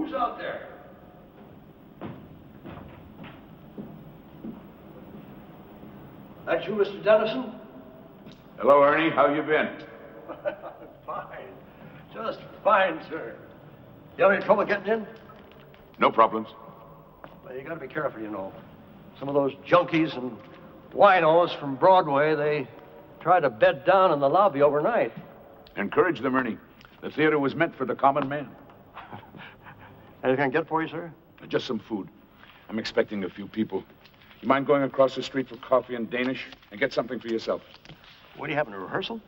Who's out there? That you, Mr. Dennison? Hello, Ernie. How you been? Fine. Just fine, sir. You have any trouble getting in? No problems. Well, you gotta be careful, you know. Some of those junkies and winos from Broadway, they try to bed down in the lobby overnight. Encourage them, Ernie. The theater was meant for the common man. Anything I can get for you, sir? Just some food. I'm expecting a few people. You mind going across the street for coffee and Danish and get something for yourself? What do you have in a rehearsal?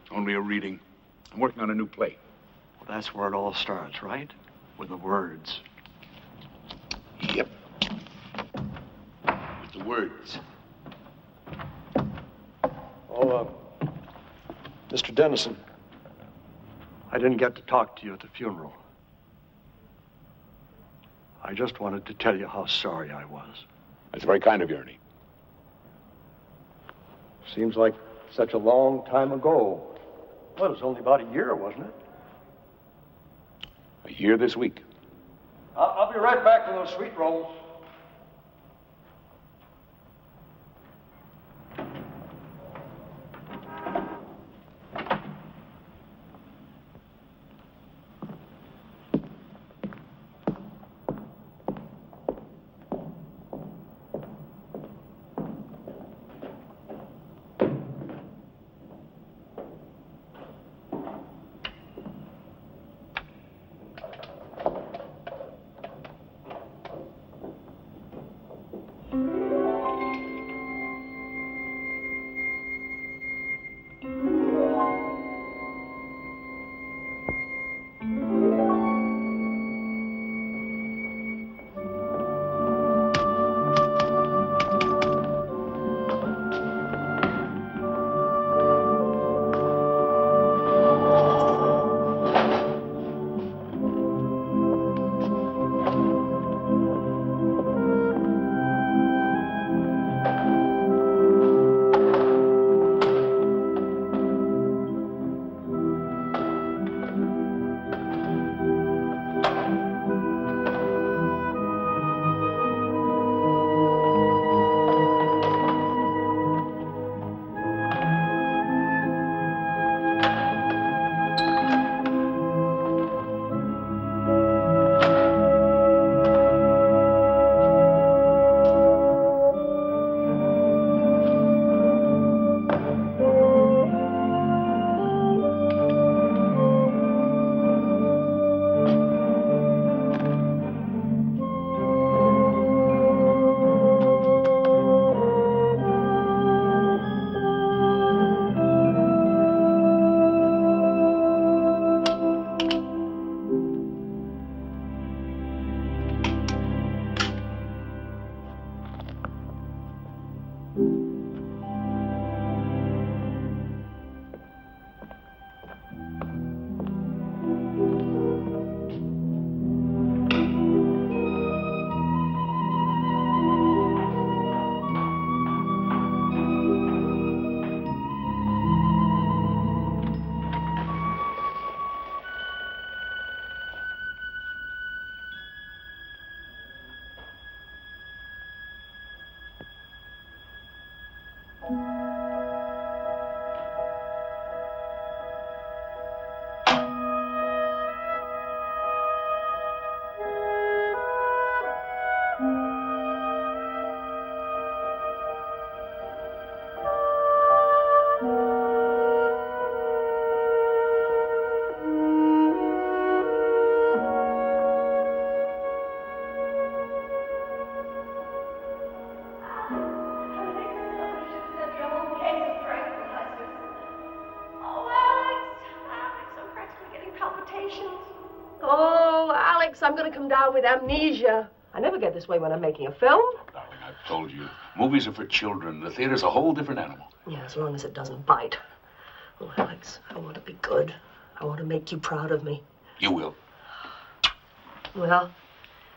Only a reading. I'm working on a new play. Well, that's where it all starts, right? With the words. Yep. With the words. Oh, Mr. Dennison, I didn't get to talk to you at the funeral. I just wanted to tell you how sorry I was. That's very kind of you, Ernie. Seems like such a long time ago. Well, it was only about a year, wasn't it? A year this week. I'll be right back to those sweet rolls. I'm going to come down with amnesia. I never get this way when I'm making a film. Darling, I've told you. Movies are for children. The theater's a whole different animal. Yeah, as long as it doesn't bite. Oh, Alex, I want to be good. I want to make you proud of me. You will. Well,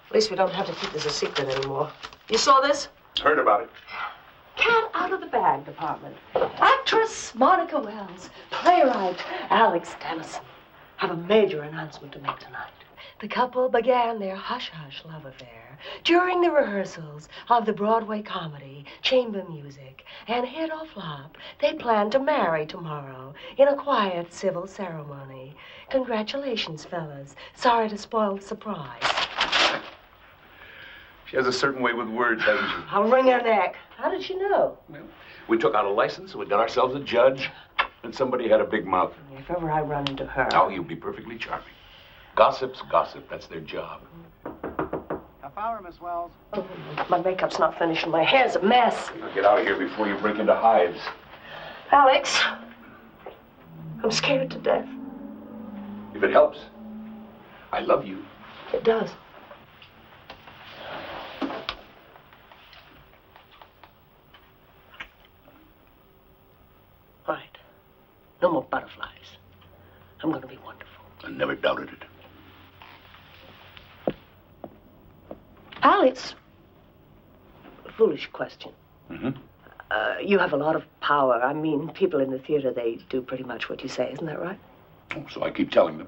at least we don't have to keep this a secret anymore. You saw this? Heard about it. Cat out of the bag department. Actress Monica Wells. Playwright Alex Dennison. have a major announcement to make tonight. The couple began their hush-hush love affair during the rehearsals of the Broadway comedy, Chamber Music, and hit or flop, they plan to marry tomorrow in a quiet civil ceremony. Congratulations, fellas. Sorry to spoil the surprise. She has a certain way with words, hasn't she? I'll wring her neck. How did she know? Well, we took out a license, we got ourselves a judge, and somebody had a big mouth. If ever I run into her... Oh, you'll be perfectly charming. Gossip's gossip. That's their job. Half hour, Miss Wells. Oh, my makeup's not finished and my hair's a mess. Now get out of here before you break into hives. Alex, I'm scared to death. If it helps, I love you. It does. All right. No more butterflies. I'm going to be wonderful. I never doubted it. Alex, a foolish question. Mm-hmm. You have a lot of power. I mean, people in the theater, they do pretty much what you say. Isn't that right? Oh, so I keep telling them.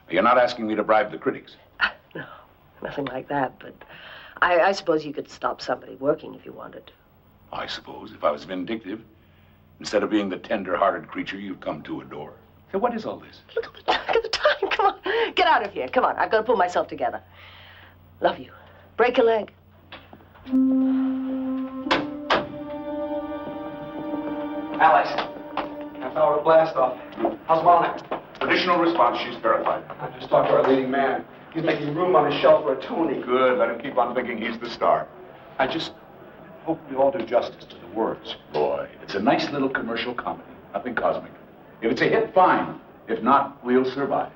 You're not asking me to bribe the critics. No, nothing like that. But I suppose you could stop somebody working if you wanted to. I suppose, if I was vindictive, instead of being the tender-hearted creature you've come to adore. So what is all this? Look at the time. Come on. Get out of here. Come on. I've got to pull myself together. Love you. Break a leg. Alex, half hour of blast off. How's Monica? Traditional response, she's verified. I just talked to our leading man. He's making room on his shelf for a Tony. Good, let him keep on thinking he's the star. I just hope we all do justice to the words. Boy, it's a nice little commercial comedy. Nothing cosmic. If it's a hit, fine. If not, we'll survive.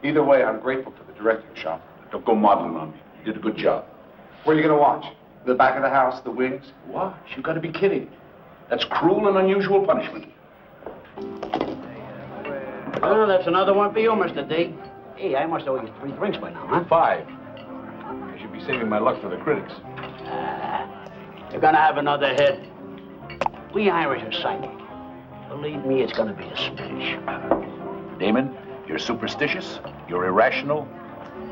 Either way, I'm grateful to the directing shop. Don't go modeling on me. You did a good job. Where are you going to watch? The back of the house, the wings? Watch, you gotta be kidding. That's cruel and unusual punishment. Well, that's another one for you, Mr. D. Hey, I must owe you 3 drinks by now, huh? 5. I should be saving my luck for the critics. You're gonna have another hit. We Irish are psychic. Believe me, it's gonna be a smash. Damon, you're superstitious, you're irrational,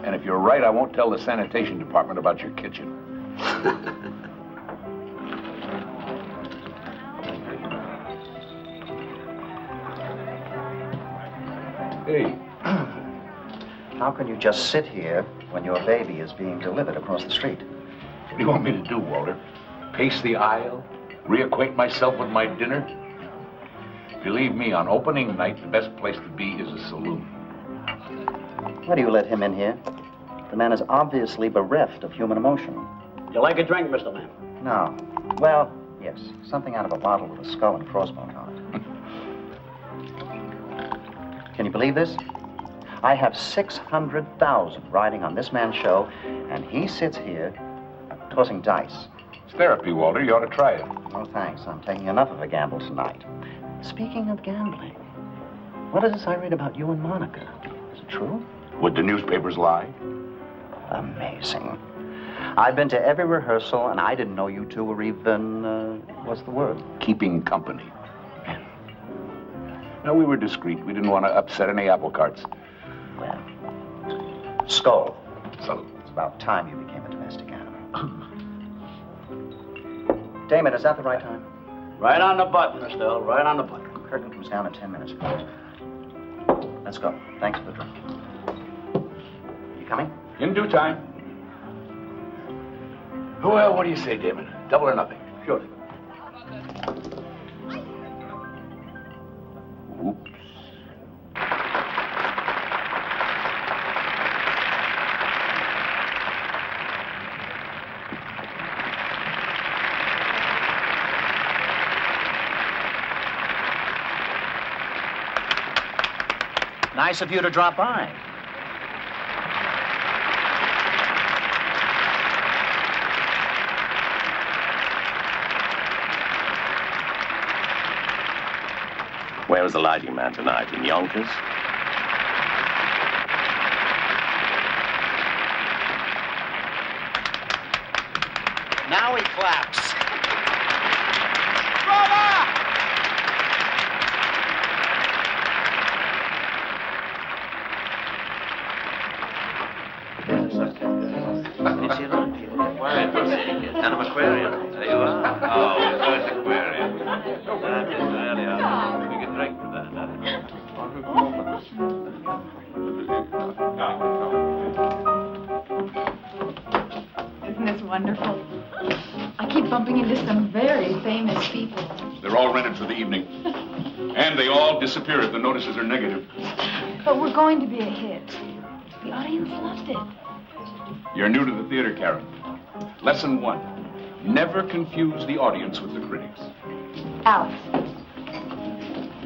and if you're right, I won't tell the sanitation department about your kitchen. Hey. How can you just sit here when your baby is being delivered across the street? What do you want me to do, Walter? Pace the aisle? Reacquaint myself with my dinner? Believe me, on opening night, the best place to be is a saloon. Why do you let him in here? The man is obviously bereft of human emotion. You like a drink, Mr. Lamb? No. Well, yes. Something out of a bottle with a skull and crossbones on it. Can you believe this? I have 600,000 riding on this man's show, and he sits here tossing dice. It's therapy, Walter. You ought to try it. No, thanks. I'm taking enough of a gamble tonight. Speaking of gambling, what is this I read about you and Monica? Is it true? Would the newspapers lie? Amazing. I've been to every rehearsal, and I didn't know you two were even, what's the word? Keeping company. No, we were discreet. We didn't want to upset any apple carts. Well, skull. Salute. It's about time you became a domestic animal. Damon, is that the right time? Right on the button, Mr. Earl. Right on the button. Curtain comes down in 10 minutes. Let's go. Thanks for the drink. You coming? In due time. Well, what do you say, Damon? Double or nothing? Sure. Oops. Nice of you to drop by. Where was the lighting man tonight? In Yonkers? Now he claps. didn't see a lot of you. Why, Dunham Aquarium. There you are. Oh, nice aquarium. That is really are. We can drink for that, Isn't this wonderful? I keep bumping into some very famous people. They're all rented for the evening. And they all disappear if the notices are negative. But we're going to be a hit. The audience loved it. You're new to the theater, Karen. Lesson 1. Never confuse the audience with the critics. Alex.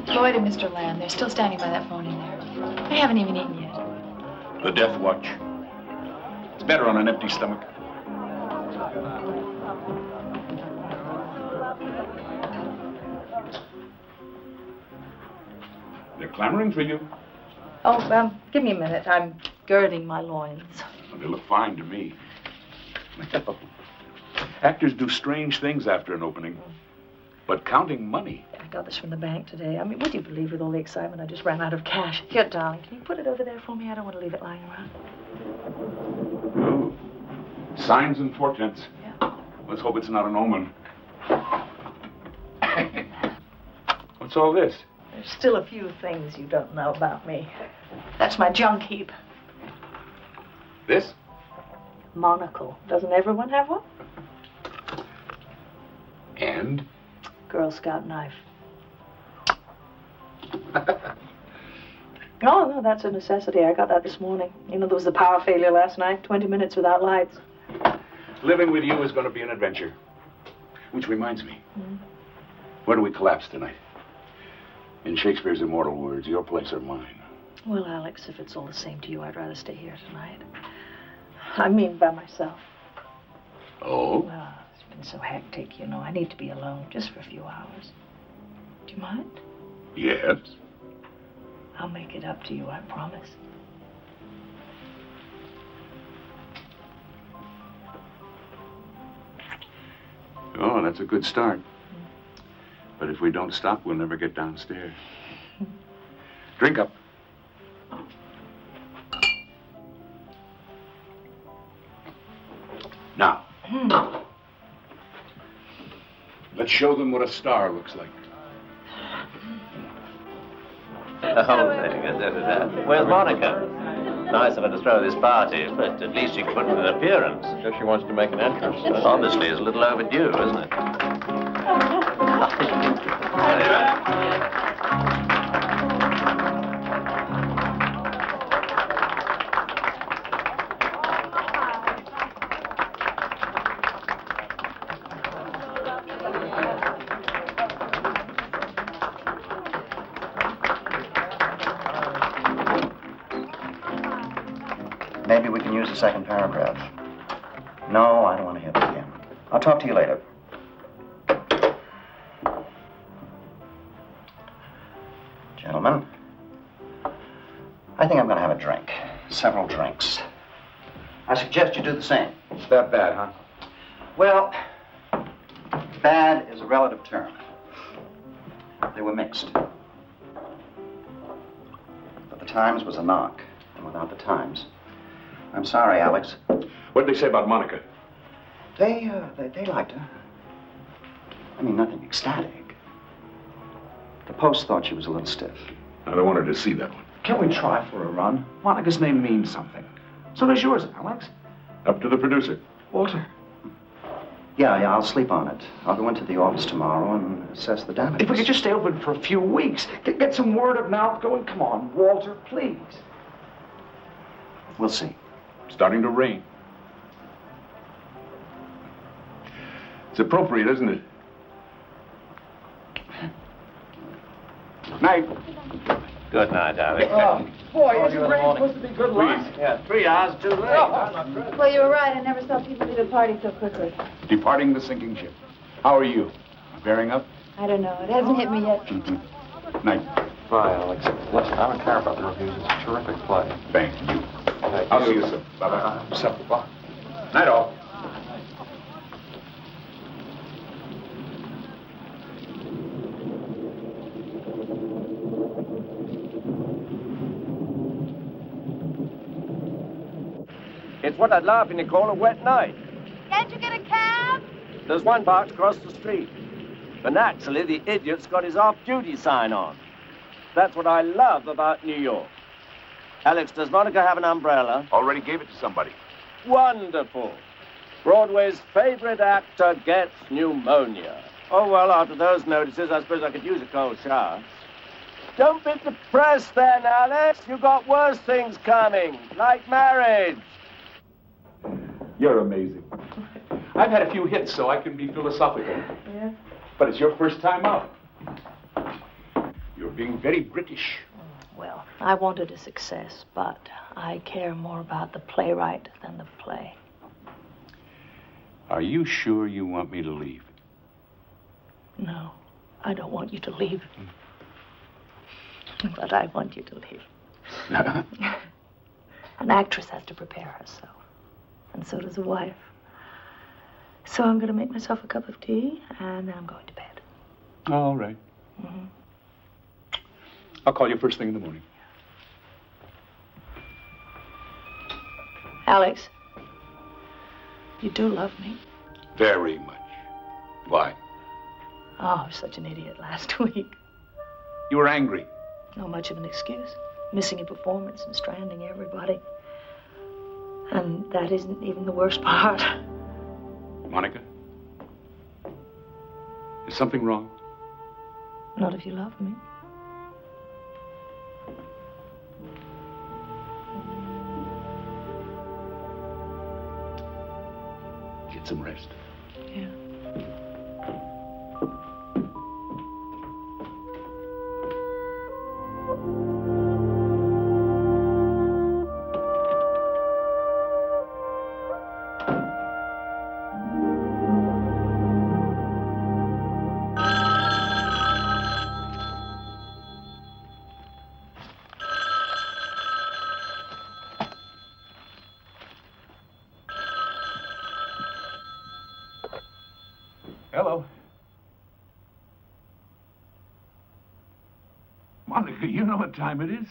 Lloyd and Mr. Lamb, they're still standing by that phone in there. They haven't even eaten yet. The death watch. It's better on an empty stomach. They're clamoring for you. Oh, give me a minute. I'm girding my loins. Well, they look fine to me. Actors do strange things after an opening. But counting money. I got this from the bank today. I mean, would you believe with all the excitement I just ran out of cash? Here, darling, can you put it over there for me? I don't want to leave it lying around. Oh. Signs and portents. Yeah. Let's hope it's not an omen. What's all this? There's still a few things you don't know about me. That's my junk heap. This? Monocle. Doesn't everyone have one? And? Girl Scout knife. No, that's a necessity. I got that this morning. You know, there was a power failure last night. 20 minutes without lights. Living with you is going to be an adventure. Which reminds me. Where do we collapse tonight? In Shakespeare's immortal words, your place or mine. Well, Alex, if it's all the same to you, I'd rather stay here tonight. I mean, by myself. Oh? Well, it's been so hectic, you know. I need to be alone just for a few hours. Do you mind? Yes. I'll make it up to you, I promise. Oh, that's a good start. But if we don't stop, we'll never get downstairs. Drink up. Now, let's show them what a star looks like. Oh, where's Monica? Nice of her to throw this party, but at least she could put in an appearance. I guess she wants to make an entrance. Honestly, it's a little overdue, isn't it? Maybe we can use the second paragraph. No, I don't want to hear that again. I'll talk to you later. Gentlemen, I think I'm going to have a drink. Several drinks. I suggest you do the same. It's that bad, huh? Well, bad is a relative term. They were mixed. But the Times was a knock, and without the Times... I'm sorry, Alex. What did they say about Monica? They liked her. I mean, nothing ecstatic. The Post thought she was a little stiff. I don't want her to see that one. Can we try for a run? Monica's name means something. So does yours, Alex. Up to the producer. Walter. Yeah, I'll sleep on it. I'll go into the office tomorrow and assess the damages. If we could just stay open for a few weeks, get some word of mouth going. Come on, Walter, please. We'll see. Starting to rain. It's appropriate, isn't it? Night. Good night, Alex. Oh, boy, isn't rain supposed to be good luck? Yeah, 3 hours too late. Well, you were right. I never saw people leave a party so quickly. Departing the sinking ship. How are you? Bearing up? I don't know. It hasn't hit me yet. Night. Bye, Alex. Listen, I don't care about the reviews. It's a terrific play. Thank you. I'll see you soon. Bye-bye. 7 o'clock. Night all. It's what I'd laughingly call a wet night. Can't you get a cab? There's one box across the street. But naturally, the idiot's got his off-duty sign on. That's what I love about New York. Alex, does Monica have an umbrella? Already gave it to somebody. Wonderful. Broadway's favorite actor gets pneumonia. Oh, well, after those notices, I suppose I could use a cold shower. Don't be depressed then, Alex. You've got worse things coming, like marriage. You're amazing. I've had a few hits, so I can be philosophical. Yeah? But it's your first time out. You're being very British. Well, I wanted a success, but I care more about the playwright than the play. Are you sure you want me to leave? No, I don't want you to leave. But I want you to leave. An actress has to prepare herself, and so does a wife. So I'm going to make myself a cup of tea, and then I'm going to bed. All right. Mm-hmm. I'll call you first thing in the morning. Alex, you do love me. Very much. Why? Oh, I was such an idiot last week. You were angry. Not much of an excuse. Missing a performance and stranding everybody. And that isn't even the worst part. Monica? Is something wrong? Not if you love me. Get some rest. Yeah. Hello. Monica, you know what time it is.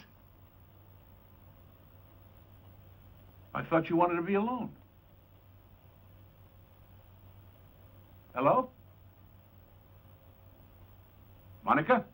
I thought you wanted to be alone. Hello? Monica?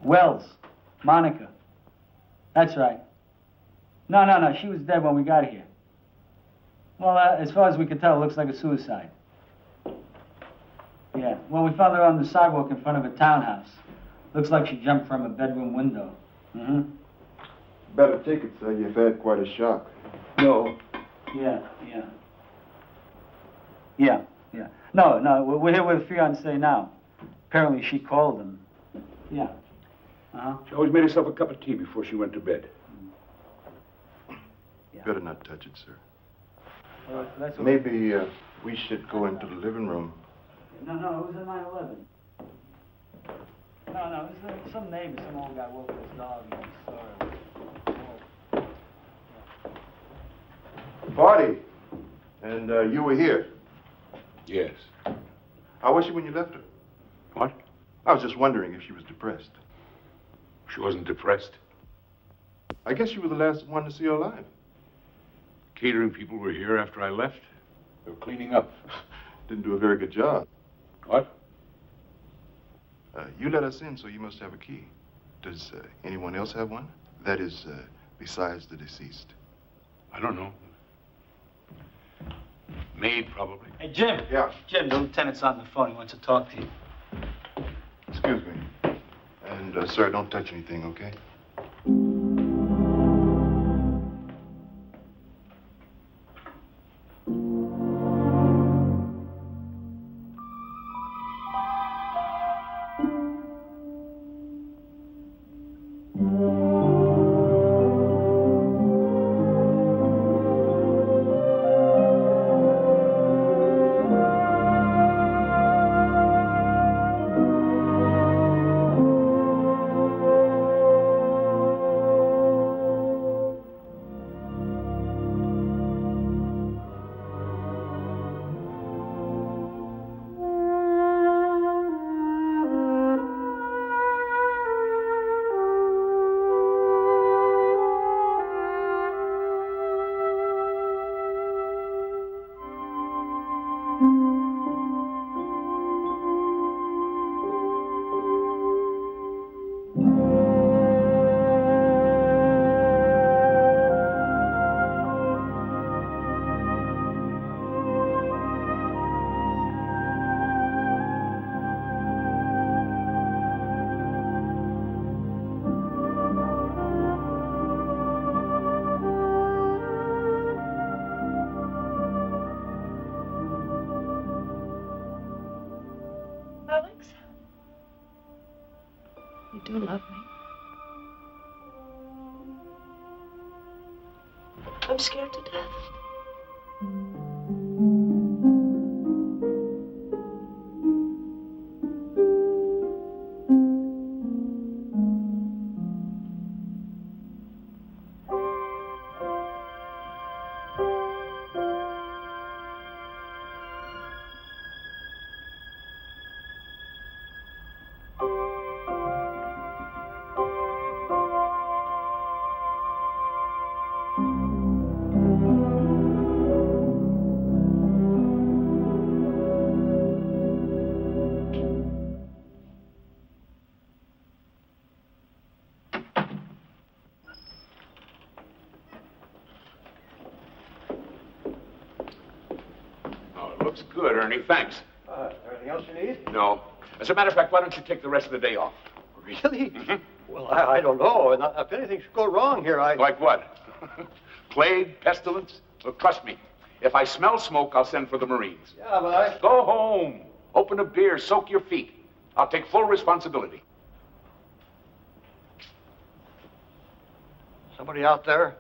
Wells. Monica. That's right. No. She was dead when we got here. Well, as far as we can tell, it looks like a suicide. Yeah. Well, we found her on the sidewalk in front of a townhouse. Looks like she jumped from a bedroom window. Mm-hmm. Better take it, sir. You've had quite a shock. No. Yeah. No, we're here with a fiancée now. Apparently she called him. Yeah. Uh-huh. She always made herself a cup of tea before she went to bed. Yeah. Better not touch it, sir. All right, that's what Maybe we should go into the living room. No, it was a 9/11. No, it was some neighbor, some old guy walking his dog and he saw her. Party. And you were here. Yes. How was she when you left her? What? I was just wondering if she was depressed. She wasn't depressed. I guess you were the last one to see her alive. Catering people were here after I left. They were cleaning up. Didn't do a very good job. What? You let us in, so you must have a key. Does anyone else have one? That is, besides the deceased. I don't know. Maid, probably. Hey, Jim. Yeah. Jim, the lieutenant's on the phone. He wants to talk to you. Excuse me. And, sir, don't touch anything, okay? You do love me. I'm scared to death. Looks good, Ernie. Thanks. Anything else you need? No. As a matter of fact, why don't you take the rest of the day off? Really? Well, I don't know. And if anything should go wrong here, Like what? Plague, pestilence? Look, trust me. If I smell smoke, I'll send for the Marines. Yeah, but Go home. Open a beer. Soak your feet. I'll take full responsibility. Somebody out there?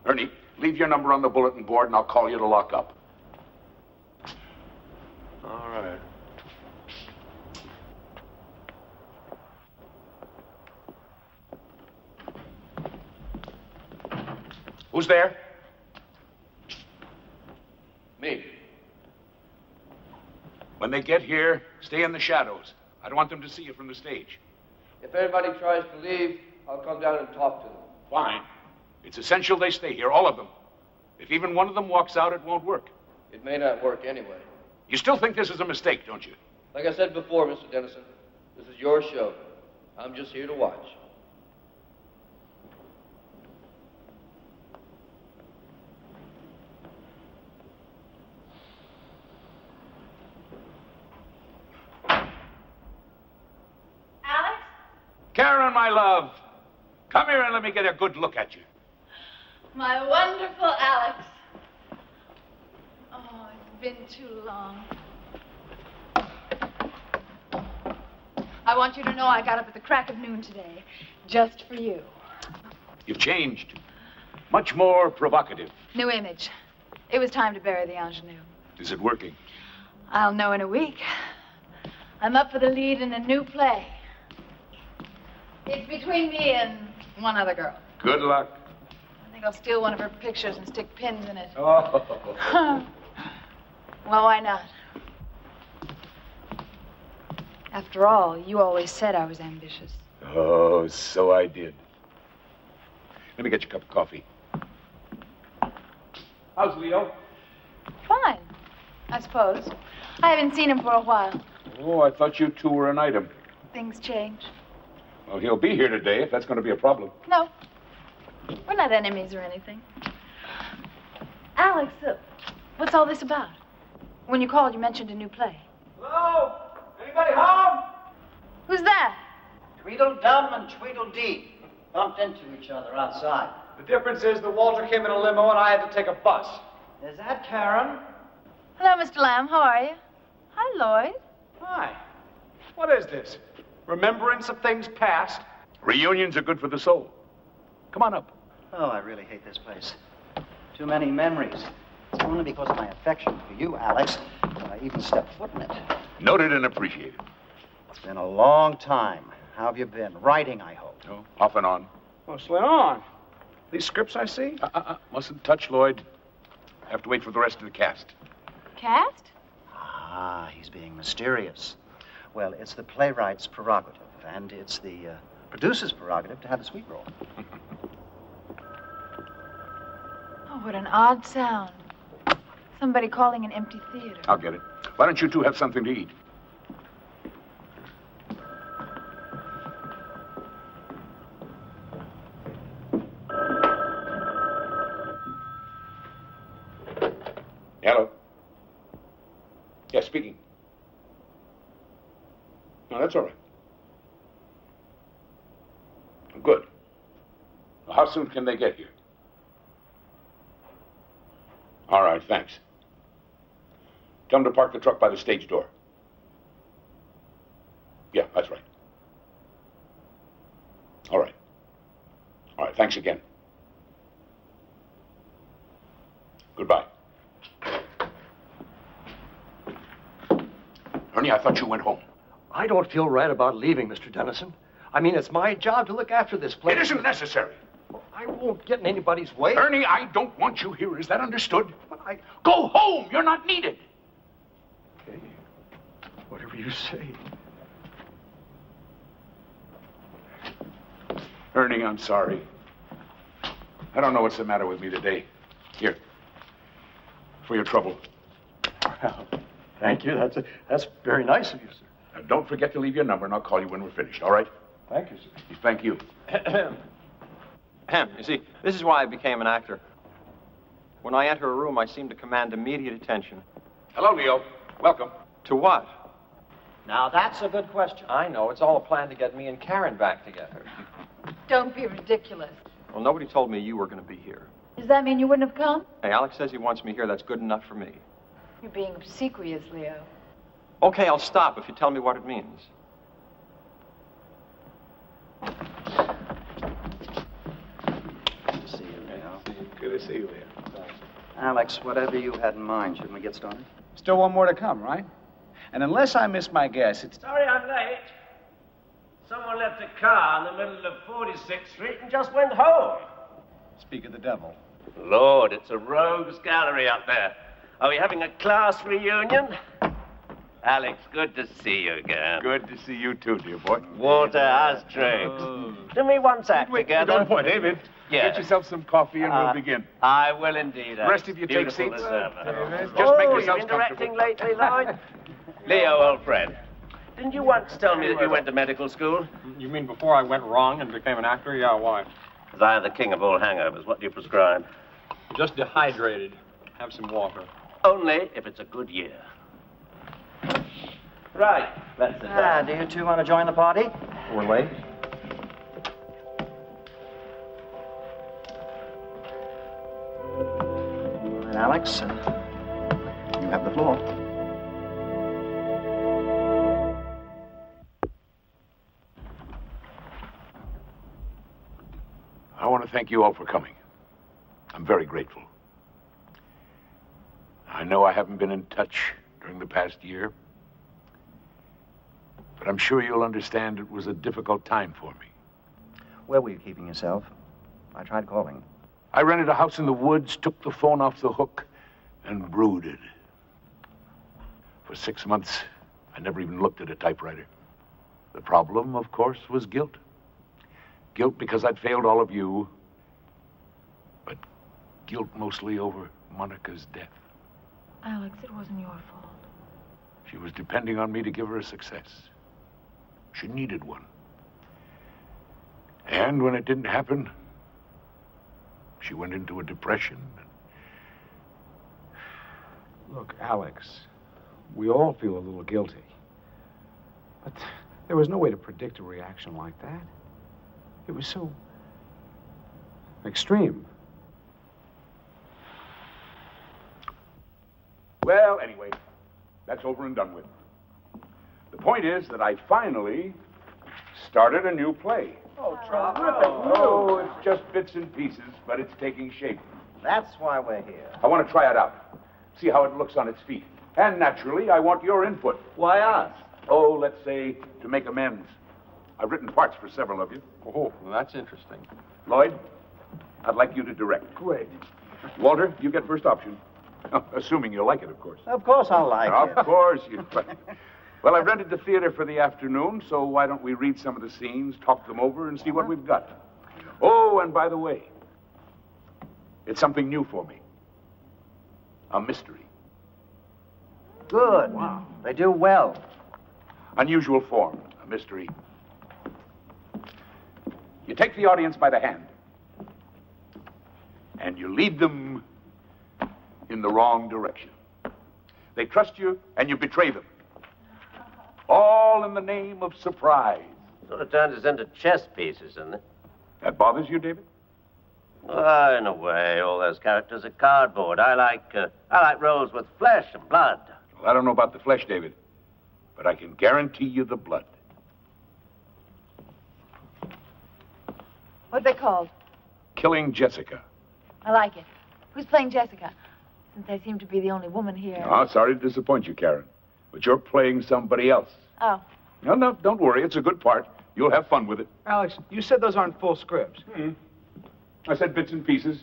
Ernie, leave your number on the bulletin board and I'll call you to lock up. All right. Who's there? Me. When they get here, stay in the shadows. I don't want them to see you from the stage. If anybody tries to leave, I'll come down and talk to them. Fine. It's essential they stay here, all of them. If even one of them walks out, it won't work. It may not work anyway. You still think this is a mistake, don't you? Like I said before, Mr. Dennison, this is your show. I'm just here to watch. Alex? Karen, my love, come here and let me get a good look at you. My wonderful Alex. Oh, it's been too long. I want you to know I got up at the crack of noon today, just for you. You've changed. Much more provocative. New image. It was time to bury the ingenue. Is it working? I'll know in a week. I'm up for the lead in a new play. It's between me and one other girl. Good luck. I think I'll steal one of her pictures and stick pins in it. Oh. Well, why not? After all, you always said I was ambitious. Oh, so I did. Let me get you a cup of coffee. How's Leo? Fine, I suppose. I haven't seen him for a while. Oh, I thought you two were an item. Things change. Well, he'll be here today if that's going to be a problem. No, we're not enemies or anything. Alex, what's all this about? When you called, you mentioned a new play. Hello? Anybody home? Who's that? Tweedledum and Tweedledee bumped into each other outside. The difference is that Walter came in a limo and I had to take a bus. Is that Karen? Hello, Mr. Lamb. How are you? Hi, Lloyd. Hi. What is this? Remembrance of things past? Reunions are good for the soul. Come on up. Oh, I really hate this place. Too many memories. It's only because of my affection for you, Alex, that I even stepped foot in it. Noted and appreciated. It's been a long time. How have you been? Writing, I hope. Oh, off and on. What's going on? These scripts I see? Mustn't touch, Lloyd. Have to wait for the rest of the cast. Cast? Ah, he's being mysterious. Well, it's the playwright's prerogative, and it's the producer's prerogative to have the sweet roll. Oh, what an odd sound. Somebody calling an empty theater. I'll get it. Why don't you two have something to eat? Hello? Yes, speaking. No, that's all right. Good. Well, how soon can they get here? All right, thanks. Tell them to park the truck by the stage door. Yeah, that's right. All right. All right, thanks again. Goodbye. Ernie, I thought you went home. I don't feel right about leaving, Mr. Dennison. I mean, it's my job to look after this place. It isn't necessary. I won't get in anybody's way. Ernie, I don't want you here. Is that understood? But go home. You're not needed. Okay. Whatever you say. Ernie, I'm sorry. I don't know what's the matter with me today. Here. For your trouble. Well, thank you. That's very nice of you, sir. Now, don't forget to leave your number, and I'll call you when we're finished, all right? Thank you, sir. Thank you. You see, this is why I became an actor. When I enter a room, I seem to command immediate attention. Hello, Leo. Welcome. To what? Now, that's a good question. I know. It's all a plan to get me and Karen back together. Don't be ridiculous. Well, nobody told me you were going to be here. Does that mean you wouldn't have come? Hey, Alex says he wants me here. That's good enough for me. You're being obsequious, Leo. Okay, I'll stop if you tell me what it means. Good to see you, Leo. Good to see you, Leo. Alex, whatever you had in mind, shouldn't we get started? Still one more to come, right? And unless I miss my guess, it's... Sorry I'm late. Someone left a car in the middle of 46th Street and just went home. Speak of the devil. Lord, it's a rogues gallery up there. Are we having a class reunion? Alex, good to see you again. Good to see you too, dear boy. Walter, how's drinks? Do me one act together. Don't point, David. Yeah. Get yourself some coffee and we'll begin. I will indeed. The rest of you take Beautiful seats. Just make you yourselves been directing comfortable. lately, Lloyd? Leo, old friend, didn't you once tell me that you went to medical school? You mean before I went wrong and became an actor? Yeah, why? Because I am the king of all hangovers. What do you prescribe? Just dehydrated. Have some water. Only if it's a good year. Right, let's sit down. Do you two want to join the party? We're late. All right, Alex, you have the floor. I want to thank you all for coming. I'm very grateful. I know I haven't been in touch during the past year, but I'm sure you'll understand it was a difficult time for me. Where were you keeping yourself? I tried calling. I rented a house in the woods, took the phone off the hook, and brooded. For 6 months, I never even looked at a typewriter. The problem, of course, was guilt. Guilt because I'd failed all of you, but guilt mostly over Monica's death. Alex, it wasn't your fault. She was depending on me to give her a success. She needed one. And when it didn't happen, she went into a depression. Look, Alex, we all feel a little guilty. But there was no way to predict a reaction like that. It was so extreme. Well, anyway, that's over and done with. The point is that I finally started a new play. Oh, Trevor. Oh, it's just bits and pieces, but it's taking shape. That's why we're here. I want to try it out, see how it looks on its feet. And naturally, I want your input. Why us? Oh, let's say to make amends. I've written parts for several of you. Oh, well, that's interesting. Lloyd, I'd like you to direct. Great. Walter, you get first option. Assuming you'll like it, of course. Of course I'll like it. Of course you like it. Well, I've rented the theater for the afternoon, so why don't we read some of the scenes, talk them over, and see what we've got. Oh, and by the way, it's something new for me. A mystery. Good. Wow. They do well. Unusual form, a mystery. You take the audience by the hand, and you lead them in the wrong direction. They trust you, and you betray them. All in the name of surprise. Sort of turns us into chess pieces, doesn't it? That bothers you, David? Oh, in a way, all those characters are cardboard. I like roles with flesh and blood. Well, I don't know about the flesh, David, but I can guarantee you the blood. What's it called? Killing Jessica. I like it. Who's playing Jessica? Since I seem to be the only woman here. Oh, sorry to disappoint you, Karen, but you're playing somebody else. Oh. No, don't worry. It's a good part. You'll have fun with it. Alex, you said those aren't full scripts. I said bits and pieces.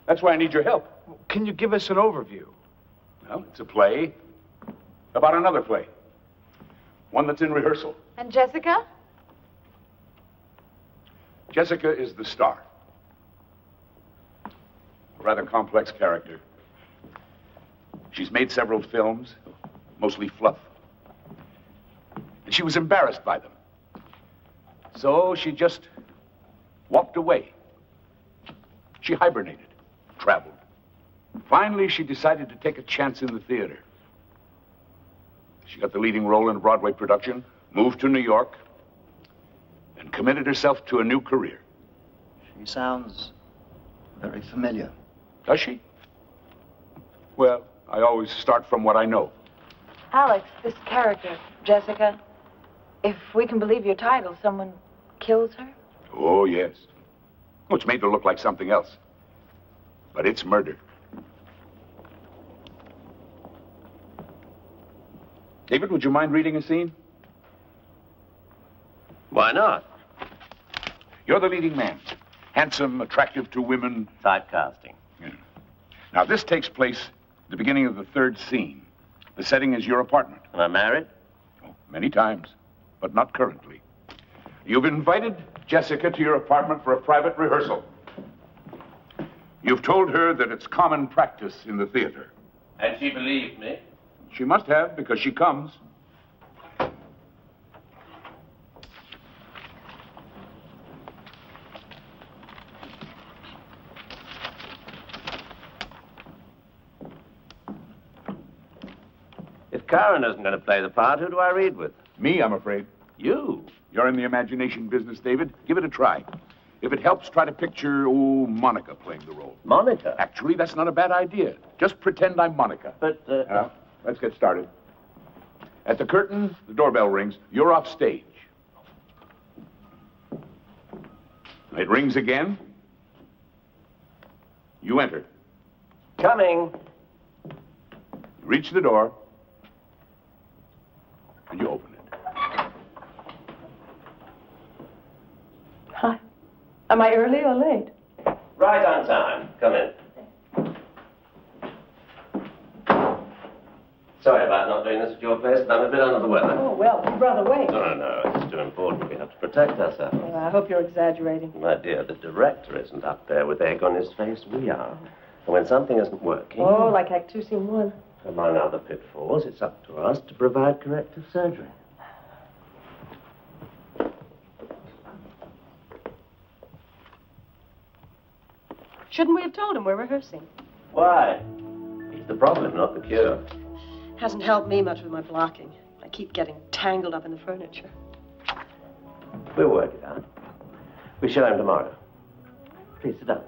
That's why I need your help. Can you give us an overview? Well, it's a play about another play. One that's in rehearsal. And Jessica? Jessica is the star. A rather complex character. She's made several films, mostly fluff. And she was embarrassed by them. So she just walked away. She hibernated, traveled. Finally, she decided to take a chance in the theater. She got the leading role in a Broadway production, moved to New York, and committed herself to a new career. She sounds very familiar. Does she? Well, I always start from what I know. Alex, this character, Jessica, if we can believe your title, someone kills her? Oh, yes. Well, it's made to look like something else. But it's murder. David, would you mind reading a scene? Why not? You're the leading man. Handsome, attractive to women. Typecasting. Yeah. Now, this takes place at the beginning of the third scene. The setting is your apartment. Am I married? Oh, many times, but not currently. You've invited Jessica to your apartment for a private rehearsal. You've told her that it's common practice in the theater. And she believed me? She must have, because she comes. If Karen isn't going to play the part, who do I read with? Me, I'm afraid. You? You're in the imagination business, David. Give it a try. If it helps, try to picture, Monica playing the role. Monica? Actually, that's not a bad idea. Just pretend I'm Monica. But, Now, let's get started. At the curtain, the doorbell rings. You're off stage. It rings again. You enter. Coming. You reach the door, and you open it. Hi. Am I early or late? Right on time. Come in. Sorry about not doing this at your place, but I'm a bit under the weather. Oh, well, you'd rather wait. No, it's too important. We have to protect ourselves. Well, I hope you're exaggerating. My dear, the director isn't up there with egg on his face. We are. And when something isn't working... Oh, like Act 2, Scene 1. Among other pitfalls, it's up to us to provide corrective surgery. Shouldn't we have told him we're rehearsing? Why? He the problem, not the cure. Hasn't helped me much with my blocking. I keep getting tangled up in the furniture. We'll work it out. We show him tomorrow. Please sit down.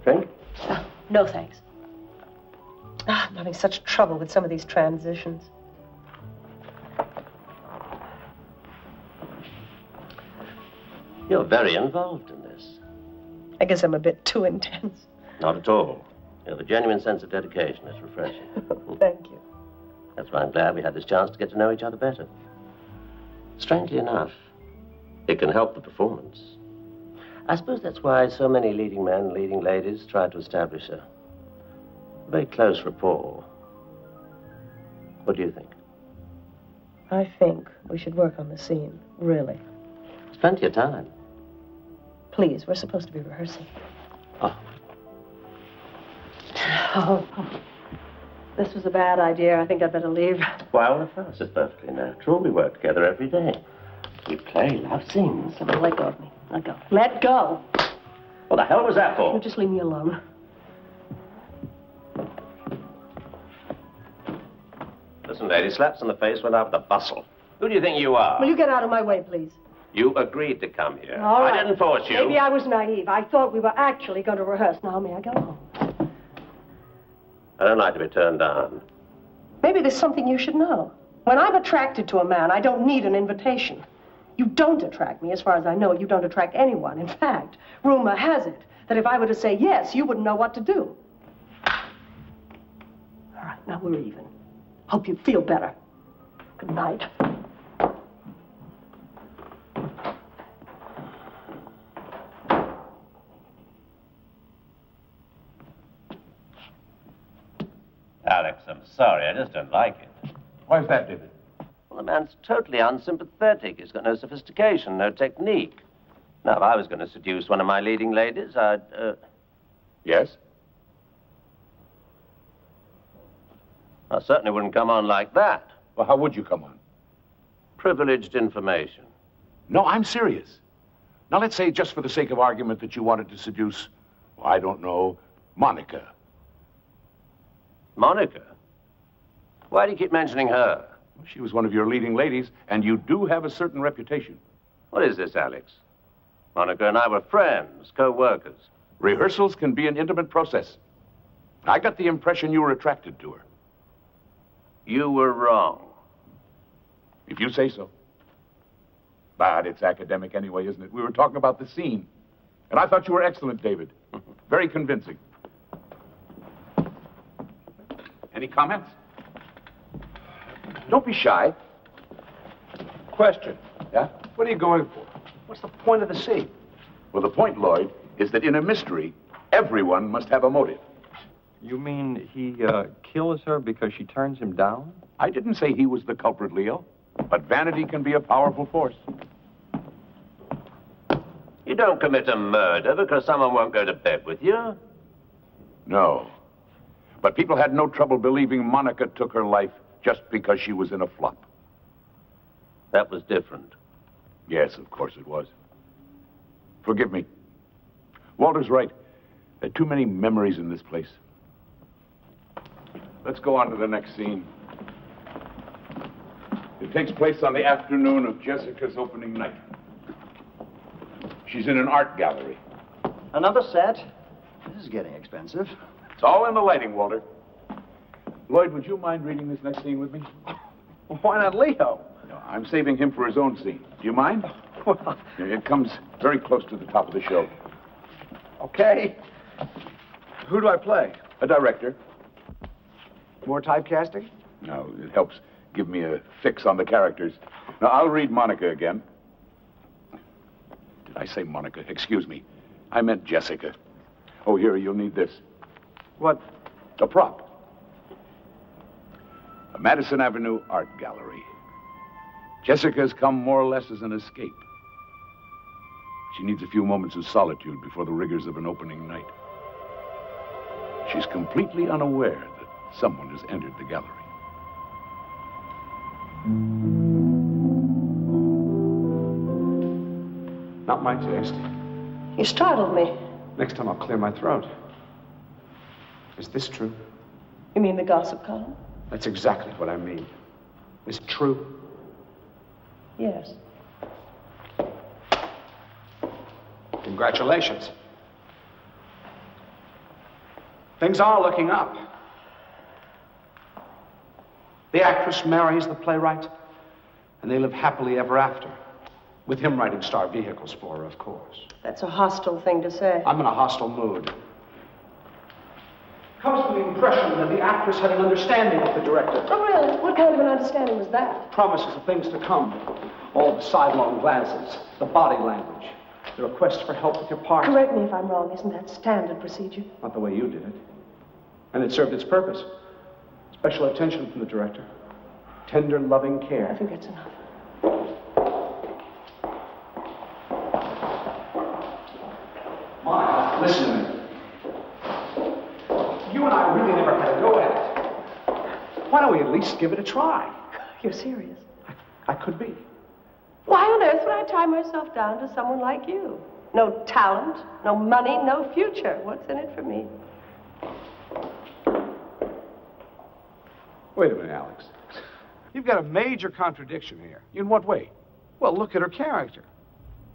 Drink? No, thanks. I'm having such trouble with some of these transitions. You're very involved in this. I guess I'm a bit too intense. Not at all. You have a genuine sense of dedication. It's refreshing. Thank you. That's why I'm glad we had this chance to get to know each other better. Strangely enough, it can help the performance. I suppose that's why so many leading men, leading ladies try to establish a very close rapport. What do you think? I think we should work on the scene, really. There's plenty of time. Please, we're supposed to be rehearsing. Oh. Oh, this was a bad idea. I think I'd better leave. Why, all of us is perfectly natural. We work together every day. We play love scenes. Oh, let go of me. Let go. Let go. What the hell was that for? You just leave me alone. Listen, lady, slaps in the face without the bustle. Who do you think you are? Will you get out of my way, please? You agreed to come here. All right. I didn't force you. Maybe I was naive. I thought we were actually going to rehearse. Now, may I go home? I don't like to be turned down. Maybe there's something you should know. When I'm attracted to a man, I don't need an invitation. You don't attract me. As far as I know, you don't attract anyone. In fact, rumor has it that if I were to say yes, you wouldn't know what to do. All right, now we're even. Hope you feel better. Good night. Alex, I'm sorry. I just don't like it. Why is that, David? Well, the man's totally unsympathetic. He's got no sophistication, no technique. Now, if I was going to seduce one of my leading ladies, I'd, Yes? I certainly wouldn't come on like that. Well, how would you come on? Privileged information. No, I'm serious. Now, let's say, just for the sake of argument, that you wanted to seduce, well, I don't know, Monica. Monica? Why do you keep mentioning her? Well, she was one of your leading ladies, and you do have a certain reputation. What is this, Alex? Monica and I were friends, co-workers. Rehearsals can be an intimate process. I got the impression you were attracted to her. You were wrong. If you say so. But it's academic anyway, isn't it? We were talking about the scene. And I thought you were excellent, David. Very convincing. Any comments? Don't be shy. Question. Yeah? What are you going for? What's the point of the scene? Well, the point, Lloyd, is that in a mystery, everyone must have a motive. You mean he kills her because she turns him down? I didn't say he was the culprit, Leo. But vanity can be a powerful force. You don't commit a murder because someone won't go to bed with you. No. But people had no trouble believing Monica took her life just because she was in a flop. That was different. Yes, of course it was. Forgive me. Walter's right. There are too many memories in this place. Let's go on to the next scene. It takes place on the afternoon of Jessica's opening night. She's in an art gallery. Another set? This is getting expensive. It's all in the lighting, Walter. Lloyd, would you mind reading this next scene with me? Why not Leo? No, I'm saving him for his own scene. Do you mind? Well, It comes very close to the top of the show. okay. Who do I play? A director. More typecasting? No, it helps give me a fix on the characters. Now, I'll read Monica again. Did I say Monica? Excuse me. I meant Jessica. Oh, here, you'll need this. What? A prop. A Madison Avenue art gallery. Jessica's come more or less as an escape. She needs a few moments of solitude before the rigors of an opening night. She's completely unaware that someone has entered the gallery. Not my taste. You startled me. Next time I'll clear my throat. Is this true? You mean the gossip column? That's exactly what I mean. Is it true? Yes. Congratulations. Things are looking up. The actress marries the playwright, and they live happily ever after. With him writing star vehicles for her, of course. That's a hostile thing to say. I'm in a hostile mood. Comes from the impression that the actress had an understanding with the director. Oh, really? What kind of an understanding was that? Promises of things to come. All the sidelong glances, the body language, the request for help with your part. Correct me if I'm wrong. Isn't that standard procedure? Not the way you did it. And it served its purpose. Special attention from the director. Tender, loving care. I think that's enough. Mike, listen to me. You and I really never had a go at it. Why don't we at least give it a try? You're serious? I could be. Why on earth would I tie myself down to someone like you? No talent, no money, no future. What's in it for me? Wait a minute, Alex. You've got a major contradiction here. In what way? Well, look at her character.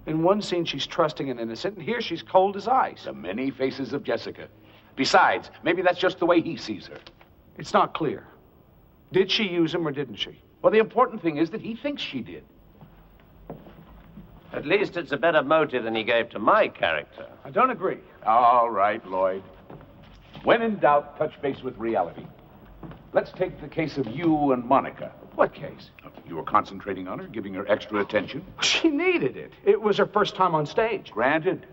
In one scene, she's trusting and innocent, and here she's cold as ice. The many faces of Jessica. Besides, maybe that's just the way he sees her. It's not clear. Did she use him or didn't she? Well, the important thing is that he thinks she did. At least it's a better motive than he gave to my character. I don't agree. All right, Lloyd. When in doubt, touch base with reality. Let's take the case of you and Monica. What case? You were concentrating on her, giving her extra attention. She needed it. It was her first time on stage. Granted.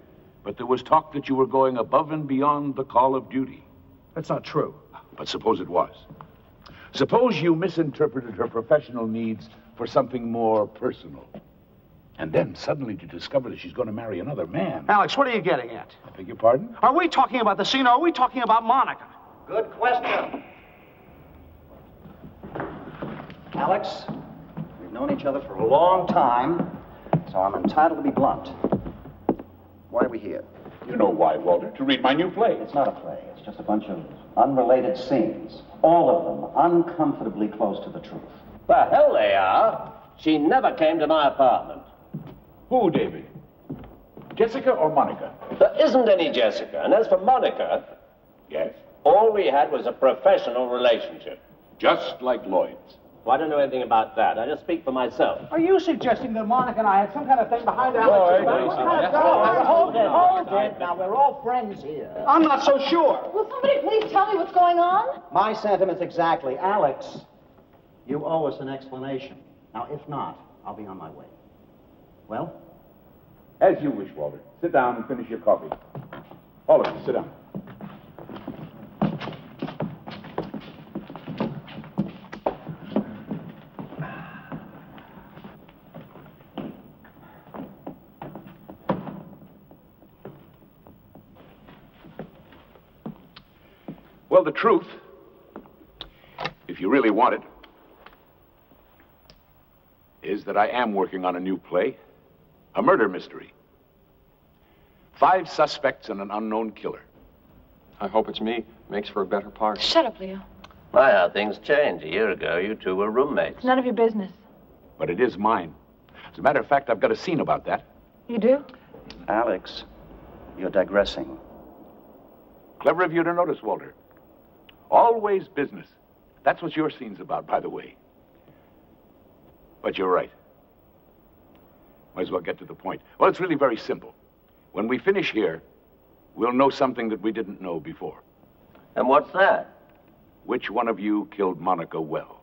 But there was talk that you were going above and beyond the call of duty. That's not true. But suppose it was. Suppose you misinterpreted her professional needs for something more personal. And then suddenly to discover that she's going to marry another man. Alex, what are you getting at? I beg your pardon? Are we talking about the scene or are we talking about Monica? Good question. Alex, we've known each other for a long time, so I'm entitled to be blunt. Why are we here? You know why, Walter. To read my new play. It's not a play. It's just a bunch of unrelated scenes. All of them uncomfortably close to the truth. The hell they are. She never came to my apartment. Who, David? Jessica or Monica? There isn't any Jessica. And as for Monica... Yes? All we had was a professional relationship. Just like Lloyd's. Well, I don't know anything about that. I just speak for myself. Are you suggesting that Monica and I had some kind of thing behind our Lloyd, Hold it. Now, we're all friends here. I'm not so sure. Will somebody please tell me what's going on? My sentiments exactly. Alex, you owe us an explanation. Now, if not, I'll be on my way. Well? As you wish, Walter. Sit down and finish your coffee. All of you, sit down. Well, the truth, if you really want it, is that I am working on a new play, a murder mystery. 5 suspects and an unknown killer. I hope it's me. Makes for a better part. Shut up, Leo. My, how things changed. A year ago, you two were roommates. It's none of your business. But it is mine. As a matter of fact, I've got a scene about that. You do? Alex, you're digressing. Clever of you to notice, Walter. Always business. That's what your scene's about, by the way. But you're right. Might as well get to the point. Well, it's really very simple. When we finish here, we'll know something that we didn't know before. And what's that? Which one of you killed Monica Wells?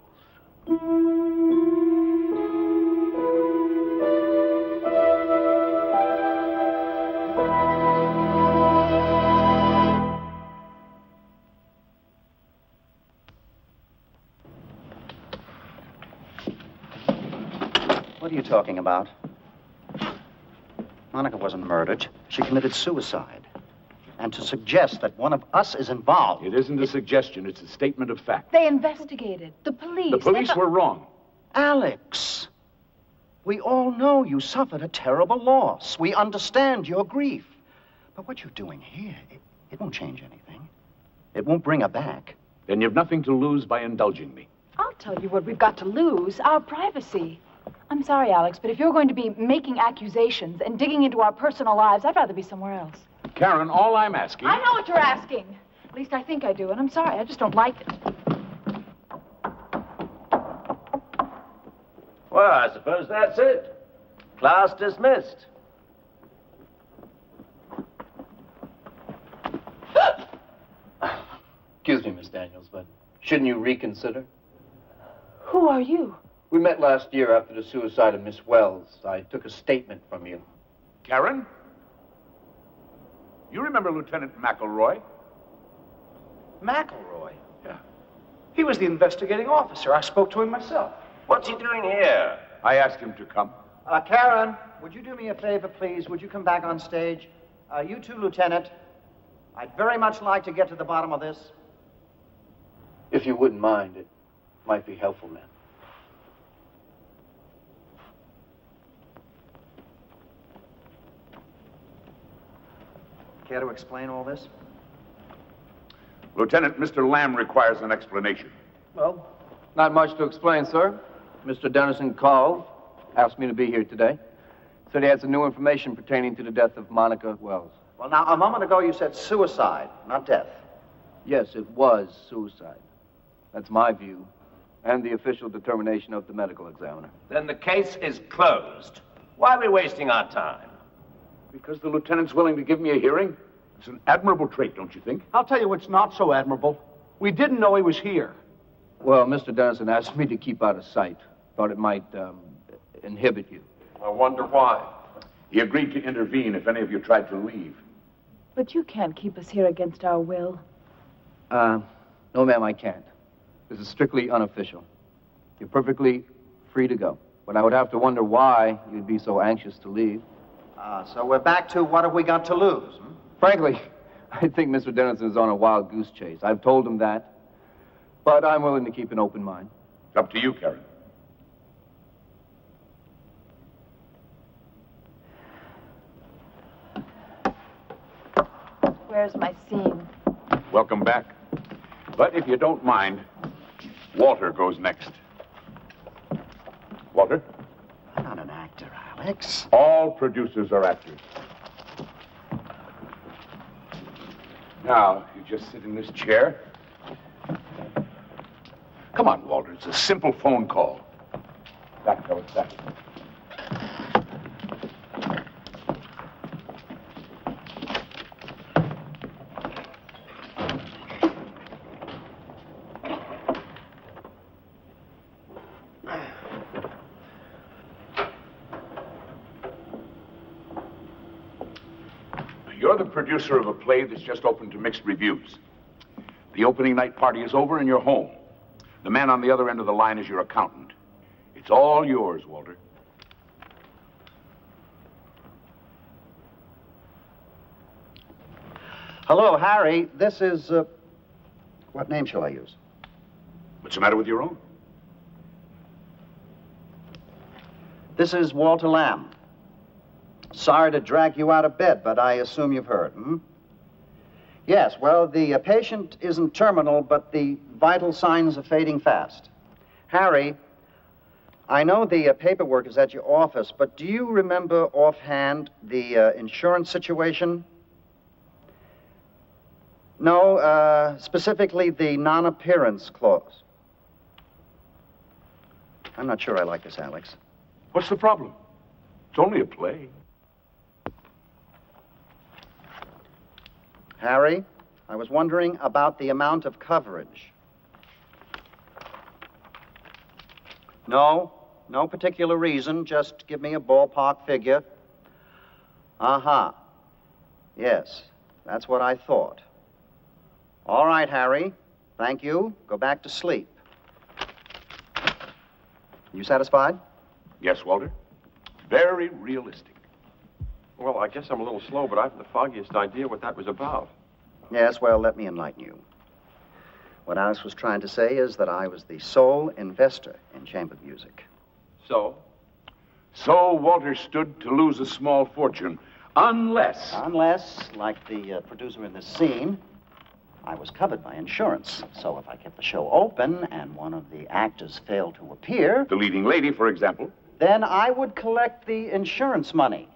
What are you talking about? Monica wasn't murdered. She committed suicide. And to suggest that one of us is involved... It isn't a suggestion. It's a statement of fact. They investigated. The police. The police were wrong. Alex, we all know you suffered a terrible loss. We understand your grief. But what you're doing here, it won't change anything. It won't bring her back. Then you've nothing to lose by indulging me. I'll tell you what we've got to lose, our privacy. I'm sorry, Alex, but if you're going to be making accusations and digging into our personal lives, I'd rather be somewhere else. Karen, all I'm asking... I know what you're asking. At least I think I do, and I'm sorry, I just don't like it. Well, I suppose that's it. Class dismissed. Excuse me, Miss Daniels, but shouldn't you reconsider? Who are you? We met last year after the suicide of Miss Wells. I took a statement from you. Karen? You remember Lieutenant McElroy? McElroy? Yeah. He was the investigating officer. I spoke to him myself. What's he doing here? I asked him to come. Karen, would you do me a favor, please? Would you come back on stage? You too, Lieutenant. I'd very much like to get to the bottom of this. If you wouldn't mind, it might be helpful, ma'am. Care to explain all this? Lieutenant, Mr. Lamb requires an explanation. Well, not much to explain, sir. Mr. Dennison called, asked me to be here today. Said he had some new information pertaining to the death of Monica Wells. Well, now, a moment ago you said suicide, not death. Yes, it was suicide. That's my view, and the official determination of the medical examiner. Then the case is closed. Why are we wasting our time? Because the lieutenant's willing to give me a hearing? It's an admirable trait, don't you think? I'll tell you what's not so admirable. We didn't know he was here. Well, Mr. Dennison asked me to keep out of sight. Thought it might inhibit you. I wonder why. He agreed to intervene if any of you tried to leave. But you can't keep us here against our will. No, ma'am, I can't. This is strictly unofficial. You're perfectly free to go. But I would have to wonder why you'd be so anxious to leave. So we're back to what have we got to lose? Frankly, I think Mr. Dennison is on a wild goose chase. I've told him that. But I'm willing to keep an open mind. It's up to you, Karen. Where's my scene? Welcome back. But if you don't mind, Walter goes next. Walter? I'm not an actor, Alex. All producers are actors. Now, you just sit in this chair. Come on, Walter. It's a simple phone call. Back, fellas, back. You're the producer of a play that's just opened to mixed reviews. The opening night party is over and you're home. The man on the other end of the line is your accountant. It's all yours, Walter. Hello, Harry. This is, what name shall I use? What's the matter with your own? This is Walter Lamb. Sorry to drag you out of bed, but I assume you've heard, Yes, well, the patient isn't terminal, but the vital signs are fading fast. Harry, I know the paperwork is at your office, but do you remember offhand the insurance situation? No, specifically the non-appearance clause. I'm not sure I like this, Alex. What's the problem? It's only a play. Harry, I was wondering about the amount of coverage. No particular reason. Just give me a ballpark figure. Yes, that's what I thought. All right, Harry. Thank you. Go back to sleep. You satisfied? Yes, Walter. Very realistic. Well, I guess I'm a little slow, but I haven't the foggiest idea what that was about. Yes, well, let me enlighten you. What Alice was trying to say is that I was the sole investor in chamber music. So? So Walter stood to lose a small fortune, unless... Unless, like the producer in this scene, I was covered by insurance. So if I kept the show open and one of the actors failed to appear... The leading lady, for example. Then I would collect the insurance money.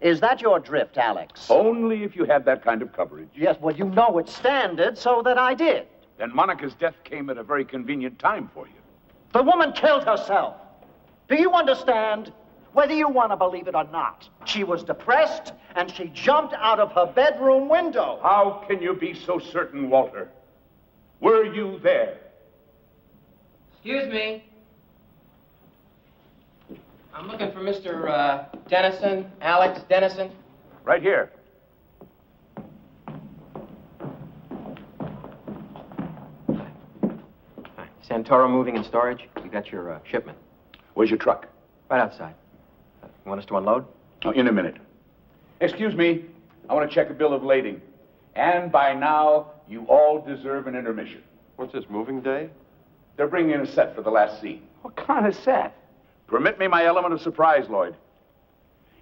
Is that your drift, Alex? Only if you had that kind of coverage. Yes, well, you know it's standard, so that I did. Then Monica's death came at a very convenient time for you. The woman killed herself. Do you understand? Whether you want to believe it or not, she was depressed, and she jumped out of her bedroom window. How can you be so certain, Walter? Were you there? Excuse me. I'm looking for Mr. Dennison, Alex Dennison. Right here. Hi. Santoro Moving and Storage. You got your shipment. Where's your truck? Right outside. You want us to unload? Oh, in a minute. Excuse me. I want to check a bill of lading. And by now, you all deserve an intermission. What's this, moving day? They're bringing in a set for the last scene. What kind of set? Permit me my element of surprise, Lloyd.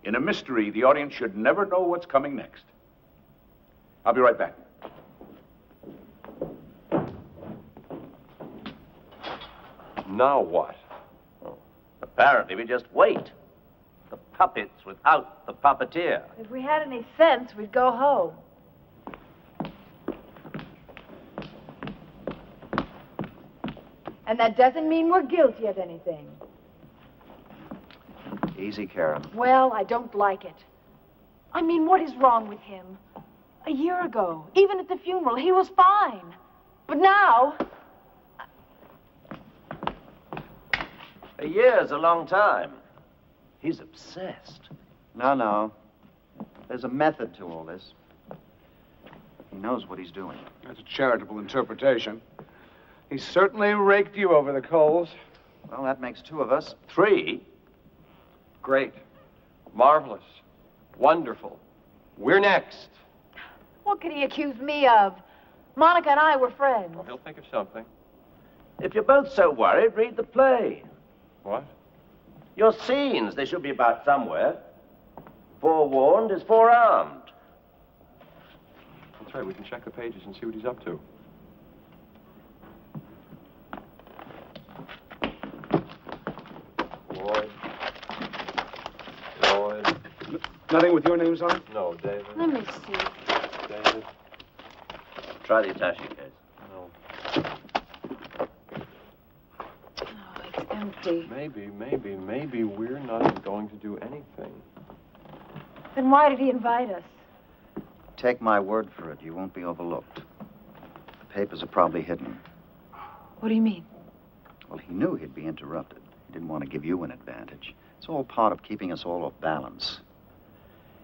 In a mystery, the audience should never know what's coming next. I'll be right back. Now what? Apparently, we just wait. The puppets without the puppeteer. If we had any sense, we'd go home. And that doesn't mean we're guilty of anything. Easy, Karen. Well, I don't like it. I mean, what is wrong with him? A year ago, even at the funeral, he was fine. But now... A year's a long time. He's obsessed. No. There's a method to all this. He knows what he's doing. That's a charitable interpretation. He certainly raked you over the coals. Well, that makes two of us. 3. Great. Marvelous. Wonderful. We're next. What could he accuse me of? Monica and I were friends. Well, he'll think of something. If you're both so worried, read the play. What? Your scenes, they should be about somewhere. Forewarned is forearmed. That's right, we can check the pages and see what he's up to. Lloyd. Nothing with your names on it? No, David. Let me see. David. Try the attaché case. No. Oh, it's empty. Maybe we're not going to do anything. Then why did he invite us? Take my word for it, you won't be overlooked. The papers are probably hidden. What do you mean? Well, he knew he'd be interrupted. He didn't want to give you an advantage. It's all part of keeping us all off balance.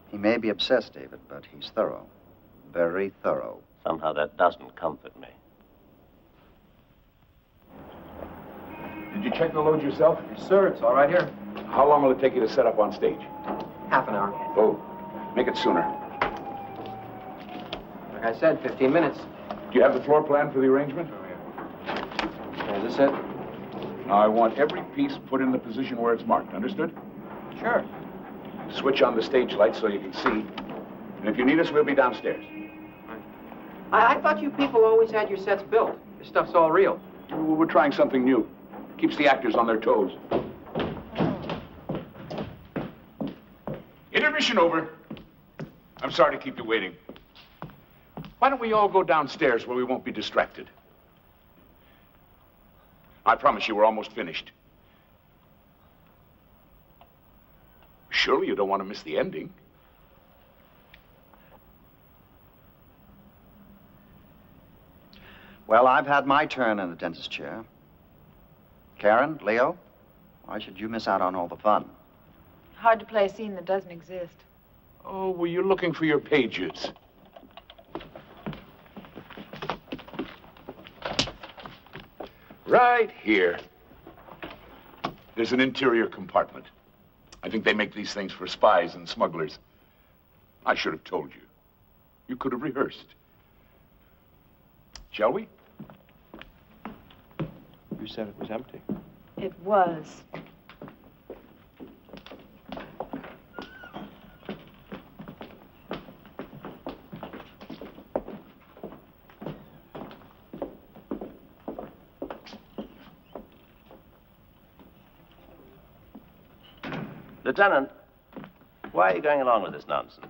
He may be obsessed, David, but he's thorough. Very thorough. Somehow that doesn't comfort me. Did you check the load yourself? Yes, sir. It's all right here. How long will it take you to set up on stage? Half an hour. Oh, make it sooner. Like I said, 15 minutes. Do you have the floor plan for the arrangement? Is this it? Now, I want every piece put in the position where it's marked. Understood? Sure. Switch on the stage lights so you can see. And if you need us, we'll be downstairs. I thought you people always had your sets built. This stuff's all real. We're trying something new. Keeps the actors on their toes. Intermission over. I'm sorry to keep you waiting. Why don't we all go downstairs where we won't be distracted? I promise you we're almost finished. Surely you don't want to miss the ending. Well, I've had my turn in the dentist chair. Karen, Leo, why should you miss out on all the fun? Hard to play a scene that doesn't exist. Oh, were you looking for your pages? Right here. There's an interior compartment. I think they make these things for spies and smugglers. I should have told you. You could have rehearsed. Shall we? You said it was empty. It was. Lieutenant, why are you going along with this nonsense?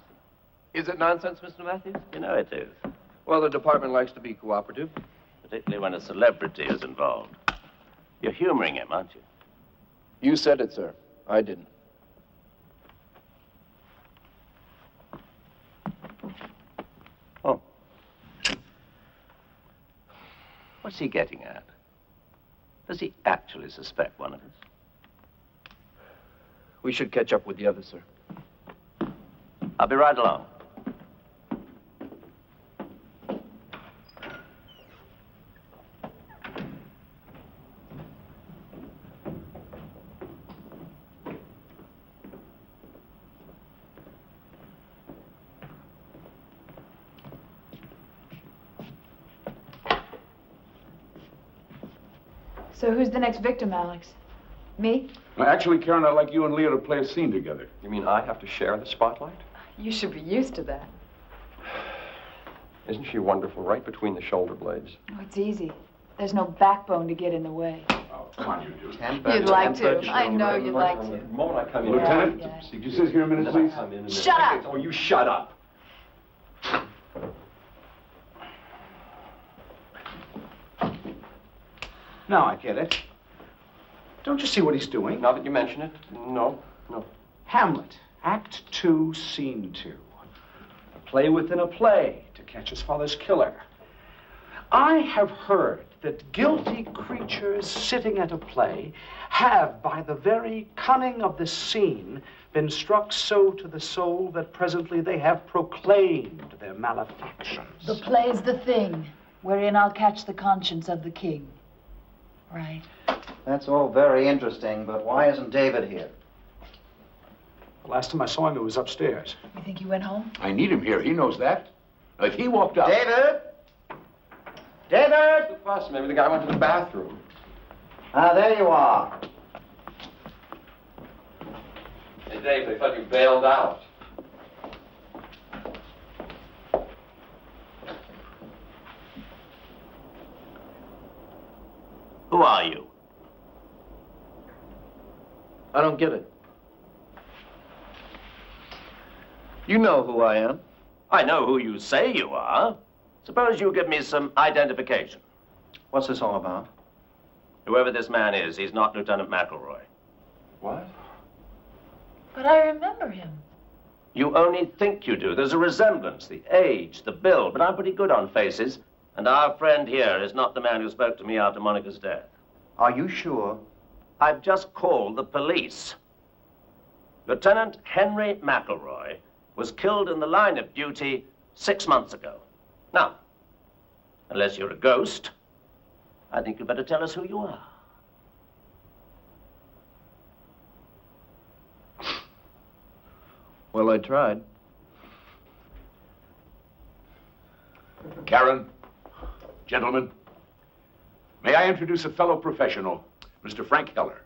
Is it nonsense, Mr. Matthews? You know it is. Well, the department likes to be cooperative. Particularly when a celebrity is involved. You're humoring him, aren't you? You said it, sir. I didn't. Oh. What's he getting at? Does he actually suspect one of us? We should catch up with the others, sir. I'll be right along. So who's the next victim, Alex? Me? Actually, Karen, I'd like you and Leo to play a scene together. You mean I have to share the spotlight? You should be used to that. Isn't she wonderful right between the shoulder blades? Oh, it's easy. There's no backbone to get in the way. Oh, come on, you do. You'd like to. I know you'd like to. The moment I come in... Lieutenant, Yeah. could you sit here a minute, please? Shut up! Oh, you shut up. Now I get it. Don't you see what he's doing? Now that you mention it, no. Hamlet, Act 2, Scene 2. A play within a play to catch his father's killer. I have heard that guilty creatures sitting at a play have, by the very cunning of the scene, been struck so to the soul that presently they have proclaimed their malefactions. The play's the thing, wherein I'll catch the conscience of the king. Right. That's all very interesting, but why isn't David here? The last time I saw him, he was upstairs. You think he went home? I need him here. He knows that. If he walked out... David? David? The fuss. Maybe the guy went to the bathroom. Ah, there you are. Hey, Dave, they thought you bailed out. Who are you? I don't get it. You know who I am. I know who you say you are. Suppose you give me some identification. What's this all about? Whoever this man is, he's not Lieutenant McElroy. What? But I remember him. You only think you do. There's a resemblance, the age, the build, but I'm pretty good on faces. And our friend here is not the man who spoke to me after Monica's death. Are you sure? I've just called the police. Lieutenant Henry McElroy was killed in the line of duty 6 months ago. Now, unless you're a ghost, I think you better tell us who you are. Well, I tried. Karen, gentlemen, may I introduce a fellow professional, Mr. Frank Heller.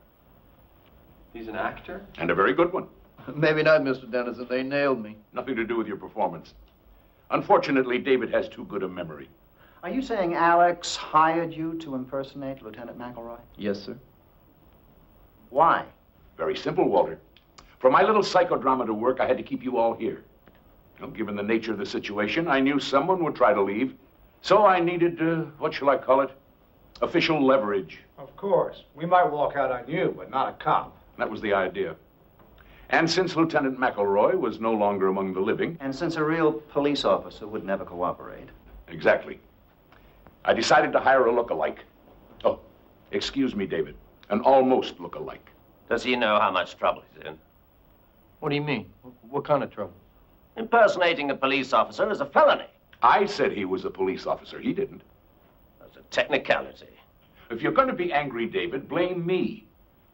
He's an actor? And a very good one. Maybe not, Mr. Dennison. They nailed me. Nothing to do with your performance. Unfortunately, David has too good a memory. Are you saying Alex hired you to impersonate Lieutenant McElroy? Yes, sir. Why? Very simple, Walter. For my little psychodrama to work, I had to keep you all here. You know, given the nature of the situation, I knew someone would try to leave. So I needed, what shall I call it? Official leverage. Of course. We might walk out on you, but not a cop. That was the idea. And since Lieutenant McElroy was no longer among the living... And since a real police officer would never cooperate. Exactly. I decided to hire a look-alike. Oh, excuse me, David. An almost look-alike. Does he know how much trouble he's in? What do you mean? What kind of trouble? Impersonating a police officer is a felony. I said he was a police officer. He didn't. That's a technicality. If you're going to be angry, David, blame me.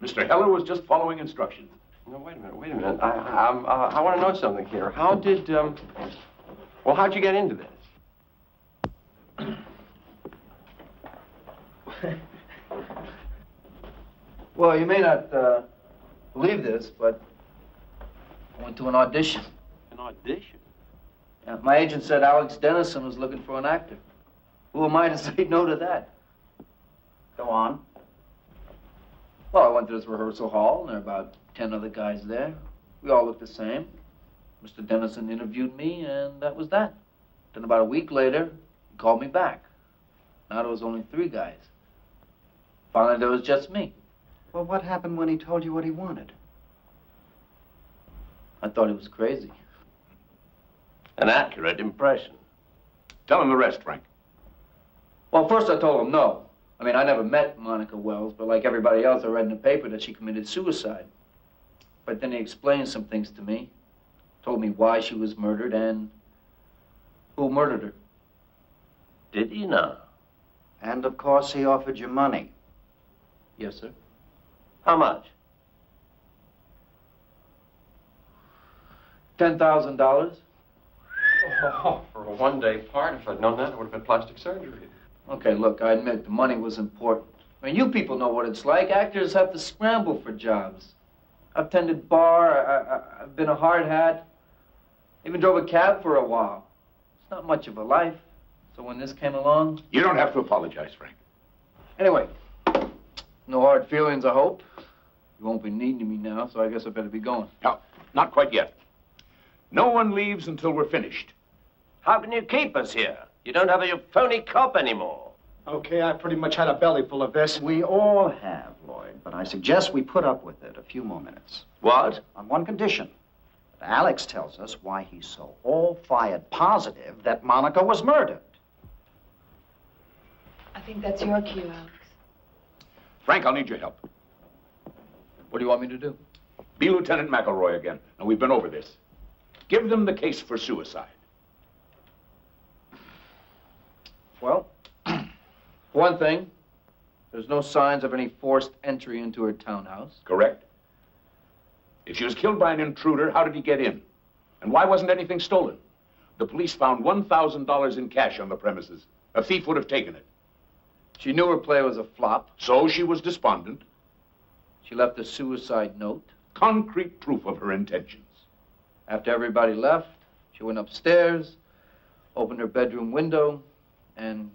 Mr. Heller was just following instructions. No, wait a minute. I want to know something here. How did, well, how'd you get into this? Well, you may not believe this, but I went to an audition. An audition? Yeah, my agent said Alex Dennison was looking for an actor. Who am I to say no to that? Go on. Well, I went to this rehearsal hall, and there were about 10 other guys there. We all looked the same. Mr. Dennison interviewed me, and that was that. Then about a week later, he called me back. Now there was only 3 guys. Finally, there was just me. Well, what happened when he told you what he wanted? I thought he was crazy. An accurate impression. Tell him the rest, Frank. Well, first I told him no. I mean, I never met Monica Wells, but like everybody else, I read in the paper that she committed suicide. But then he explained some things to me. Told me why she was murdered and who murdered her. Did he know? And, of course, he offered you money. Yes, sir. How much? $10,000. Oh, for a one-day part, if I'd known that, it would have been plastic surgery. Okay, look, I admit the money was important. I mean, you people know what it's like. Actors have to scramble for jobs. I've tended bar, I've been a hard hat, even drove a cab for a while. It's not much of a life. So when this came along... You don't have to apologize, Frank. Anyway, no hard feelings, I hope. You won't be needing me now, so I guess I better be going. No, not quite yet. No one leaves until we're finished. How can you keep us here? You don't have a phony cop anymore. Okay, I pretty much had a belly full of this. We all have, Lloyd, but I suggest we put up with it a few more minutes. What? On one condition. That Alex tells us why he's so all-fired positive that Monica was murdered. I think that's your cue, Alex. Frank, I'll need your help. What do you want me to do? Be Lieutenant McElroy again. Now, we've been over this. Give them the case for suicide. Well, for one thing, there's no signs of any forced entry into her townhouse. Correct. If she was killed by an intruder, how did he get in? And why wasn't anything stolen? The police found $1,000 in cash on the premises. A thief would have taken it. She knew her play was a flop. So she was despondent. She left a suicide note. Concrete proof of her intentions. After everybody left, she went upstairs, opened her bedroom window, and...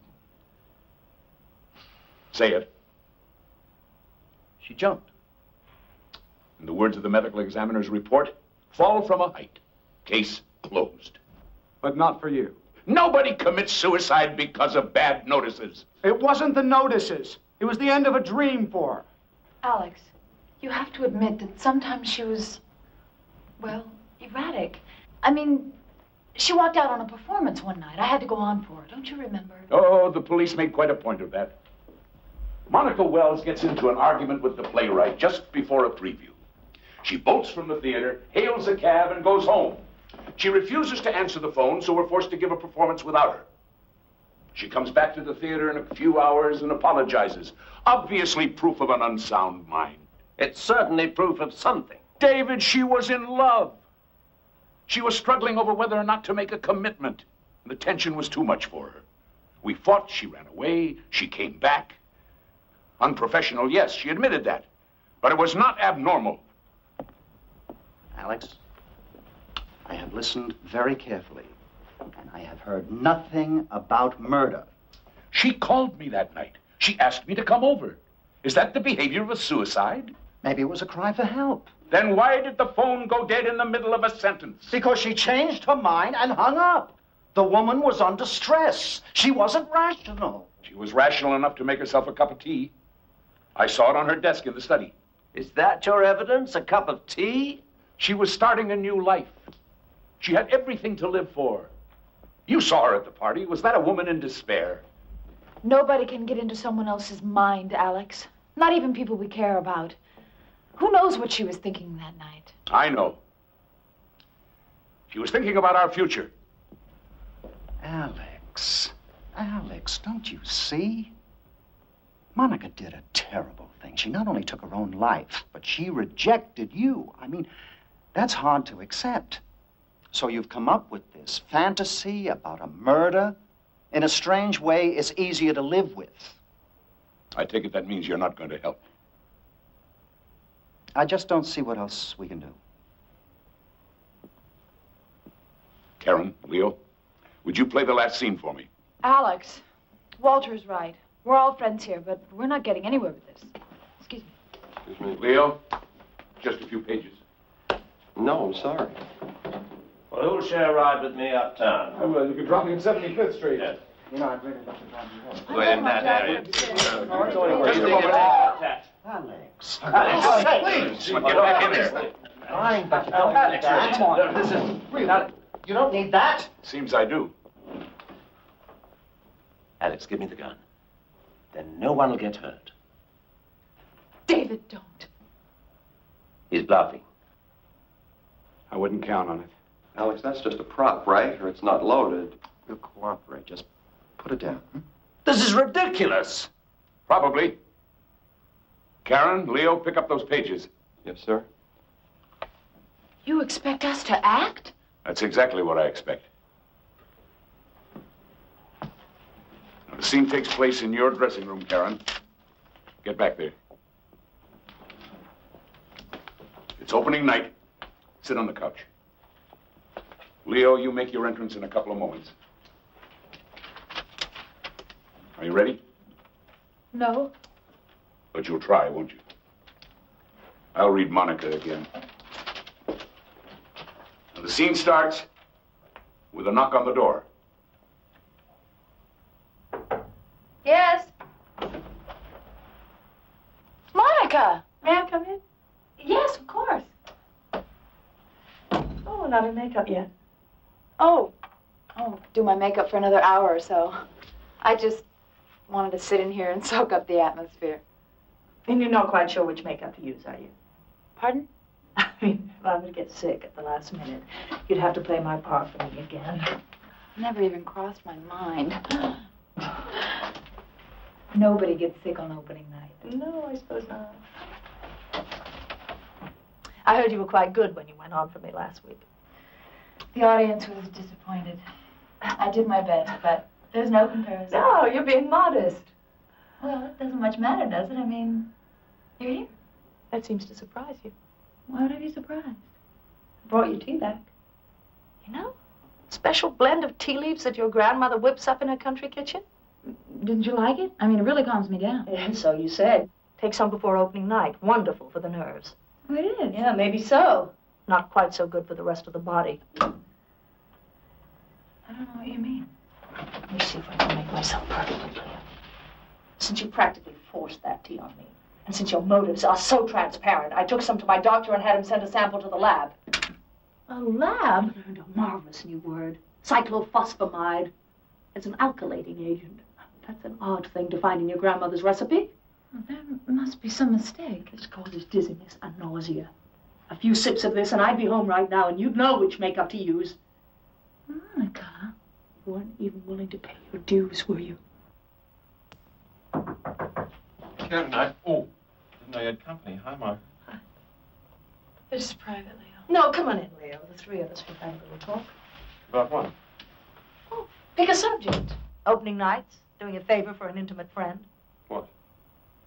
Say it. She jumped. In the words of the medical examiner's report, fall from a height. Case closed. But not for you. Nobody commits suicide because of bad notices. It wasn't the notices. It was the end of a dream for her. Alex, you have to admit that sometimes she was, well, erratic. I mean, she walked out on a performance one night. I had to go on for her. Don't you remember? Oh, the police made quite a point of that. Monica Wells gets into an argument with the playwright just before a preview. She bolts from the theater, hails a cab, and goes home. She refuses to answer the phone, so we're forced to give a performance without her. She comes back to the theater in a few hours and apologizes. Obviously proof of an unsound mind. It's certainly proof of something. David, she was in love. She was struggling over whether or not to make a commitment. The tension was too much for her. We fought, she ran away, she came back. Unprofessional, yes, she admitted that. But it was not abnormal. Alex, I have listened very carefully, and I have heard nothing about murder. She called me that night. She asked me to come over. Is that the behavior of a suicide? Maybe it was a cry for help. Then why did the phone go dead in the middle of a sentence? Because she changed her mind and hung up. The woman was under stress. She wasn't rational. She was rational enough to make herself a cup of tea. I saw it on her desk in the study. Is that your evidence? A cup of tea? She was starting a new life. She had everything to live for. You saw her at the party. Was that a woman in despair? Nobody can get into someone else's mind, Alex. Not even people we care about. Who knows what she was thinking that night? I know. She was thinking about our future. Alex, don't you see? Monica did a terrible thing. She not only took her own life, but she rejected you. I mean, that's hard to accept. So you've come up with this fantasy about a murder. In a strange way, it's easier to live with. I take it that means you're not going to help. I just don't see what else we can do. Karen, Leo, would you play the last scene for me? Alex, Walter's right. We're all friends here, but we're not getting anywhere with this. Excuse me. Excuse me. Leo, just a few pages. No, I'm sorry. Well, who'll share a ride with me uptown? Oh, well, you can drop me at 75th Street. Yes. You know, I'd really love to drive you home. Go in that area. Alex. Please, get back in there. Fine, but you don't need that. Come on. This is Now, you don't need that. Seems I do. Alex, give me the gun. Then no one will get hurt. David, don't. He's bluffing. I wouldn't count on it. Alex, that's just a prop, right? Or it's not loaded. We'll cooperate. Just put it down. This is ridiculous. Probably. Karen, Leo, pick up those pages. Yes, sir. You expect us to act? That's exactly what I expect. Now, the scene takes place in your dressing room, Karen. Get back there. It's opening night. Sit on the couch. Leo, you make your entrance in a couple of moments. Are you ready? No. But you'll try, won't you? I'll read Monica again. Now, the scene starts with a knock on the door. Yes. Monica! May I come in? Yes, of course. Oh, not in makeup yet. Oh, do my makeup for another hour or so. I just wanted to sit in here and soak up the atmosphere. And you're not quite sure which makeup to use, are you? Pardon? I mean, if I were to get sick at the last minute, you'd have to play my part for me again. Never even crossed my mind. Nobody gets sick on opening night. No, I suppose not. I heard you were quite good when you went on for me last week. The audience was disappointed. I did my best, but there's no comparison. No, you're being modest. Well, it doesn't much matter, does it? I mean, you're here. That seems to surprise you. Why would I be surprised? I brought your tea back. You know, special blend of tea leaves that your grandmother whips up in her country kitchen. Didn't you like it? I mean, it really calms me down. Yeah, so you said. Take some before opening night. Wonderful for the nerves. Oh, it is? Yeah, maybe so. Not quite so good for the rest of the body. I don't know what you mean. Let me see if I can make myself perfectly clear. Since you practically forced that tea on me, and since your motives are so transparent, I took some to my doctor and had him send a sample to the lab. A lab? I learned a marvelous new word. Cyclophosphamide. It's an alkylating agent. That's an odd thing to find in your grandmother's recipe. Well, there must be some mistake. This causes dizziness and nausea. A few sips of this and I'd be home right now and you'd know which makeup to use. Monica. You weren't even willing to pay your dues, were you? Karen, didn't know you had company. Hi, Mark. This is private, Leo. No, come on in, Leo. The three of us can have a little talk. About what? Oh, pick a subject. Opening nights, doing a favor for an intimate friend. What?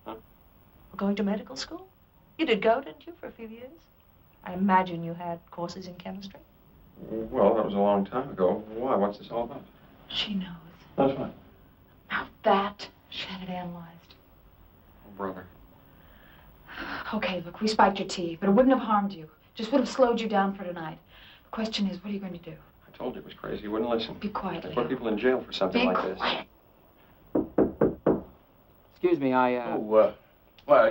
Huh? Or going to medical school. You did go, didn't you, for a few years? I imagine you had courses in chemistry. Well, that was a long time ago. Why? What's this all about? She knows. That's what? About that. She had it analyzed. Oh, brother. Okay, look, we spiked your tea, but it wouldn't have harmed you. Just would have slowed you down for tonight. The question is, what are you going to do? I told you it was crazy. You wouldn't listen. Be quiet, They Leo. put people in jail for something Be like quiet. this. Excuse me, Well,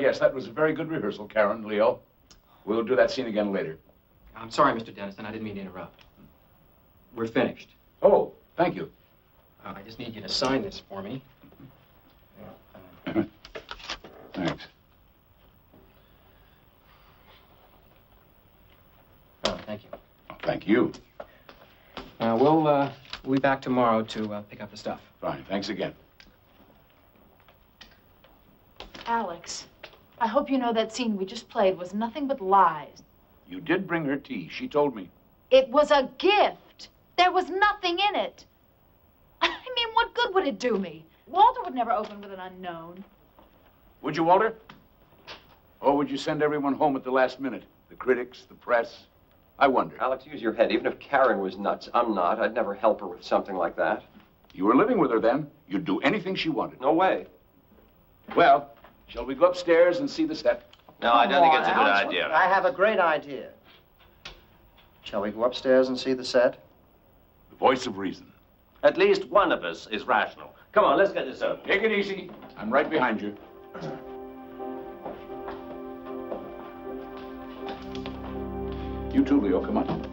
yes, that was a very good rehearsal, Karen, Leo. We'll do that scene again later. I'm sorry, Mr. Dennison. I didn't mean to interrupt. We're finished. Oh, thank you. I just need you to sign this for me. Thanks. Oh, thank you. Thank you. We'll be back tomorrow to pick up the stuff. Fine, thanks again. Alex, I hope you know that scene we just played was nothing but lies. You did bring her tea. She told me. It was a gift. There was nothing in it. I mean, what good would it do me? Walter would never open with an unknown. Would you, Walter? Or would you send everyone home at the last minute? The critics, the press? I wonder. Alex, use your head. Even if Karen was nuts, I'm not. I'd never help her with something like that. You were living with her then. You'd do anything she wanted. No way. Well, shall we go upstairs and see the set? No, I don't think it's a good idea. I have a great idea. Shall we go upstairs and see the set? The voice of reason. At least one of us is rational. Come on, let's get this over. Take it easy. I'm right behind you. You too, Leo. Come on.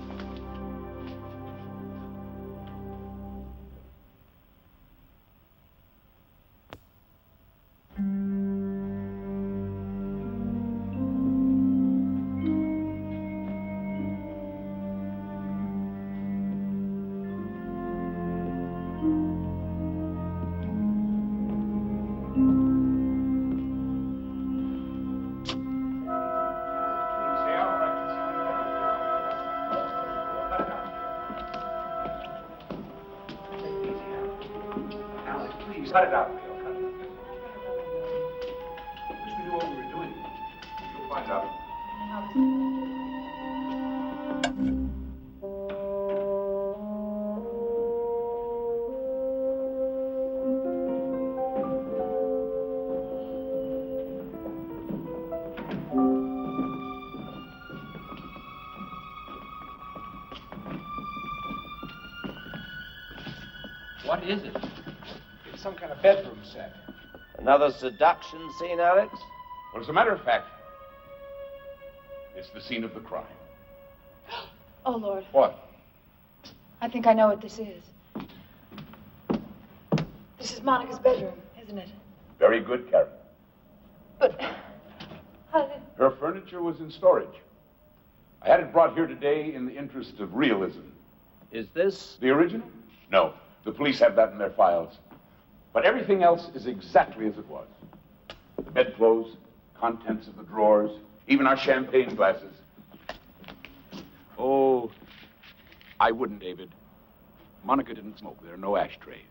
Cut it out, Leo. Cut it. Wish we knew what we were doing. You'll find out. What is it? It's some kind of bedroom set. Another seduction scene, Alex? Well, as a matter of fact, it's the scene of the crime. Oh, Lord. What? I think I know what this is. This is Monica's bedroom, isn't it? Very good, Karen. But how did... Her furniture was in storage. I had it brought here today in the interest of realism. Is this... The original? No. The police have that in their files. But everything else is exactly as it was. The bedclothes, contents of the drawers, even our champagne glasses. Oh, I wouldn't, David. Monica didn't smoke. There are no ashtrays.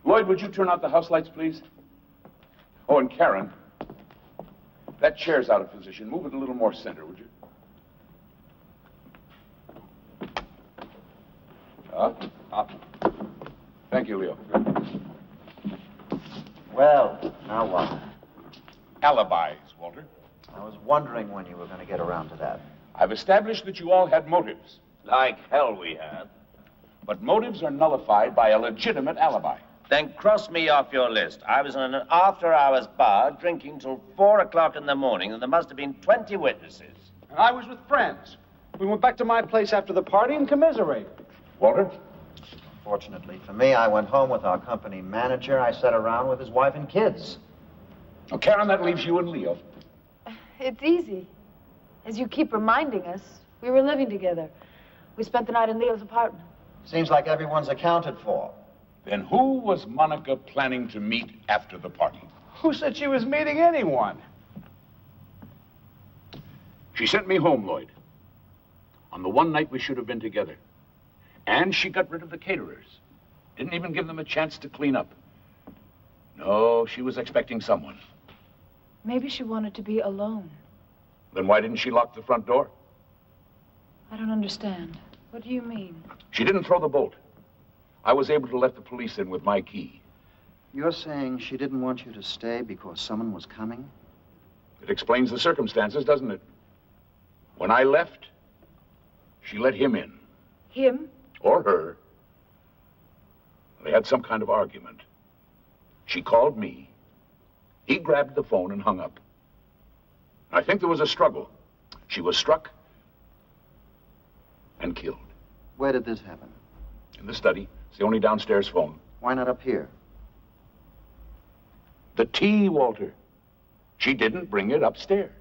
Lloyd, would you turn out the house lights, please? Oh, and Karen, that chair's out of position. Move it a little more center, would you? Up. Thank you, Leo. Well, now what? Alibis, Walter. I was wondering when you were going to get around to that. I've established that you all had motives. Like hell we had. But motives are nullified by a legitimate alibi. Then cross me off your list. I was in an after-hours bar drinking till 4 o'clock in the morning, and there must have been 20 witnesses. And I was with friends. We went back to my place after the party and commiserated. Walter? Fortunately for me, I went home with our company manager. I sat around with his wife and kids. Oh, Karen, that leaves you and Leo. It's easy. As you keep reminding us, we were living together. We spent the night in Leo's apartment. Seems like everyone's accounted for. Then who was Monica planning to meet after the party? Who said she was meeting anyone? She sent me home, Lloyd, on the one night we should have been together. And she got rid of the caterers. Didn't even give them a chance to clean up. No, she was expecting someone. Maybe she wanted to be alone. Then why didn't she lock the front door? I don't understand. What do you mean? She didn't throw the bolt. I was able to let the police in with my key. You're saying she didn't want you to stay because someone was coming? It explains the circumstances, doesn't it? When I left, she let him in. Him? Or her. They had some kind of argument. She called me. He grabbed the phone and hung up. I think there was a struggle. She was struck and killed. Where did this happen? In the study. It's the only downstairs phone. Why not up here? The tea, Walter. She didn't bring it upstairs.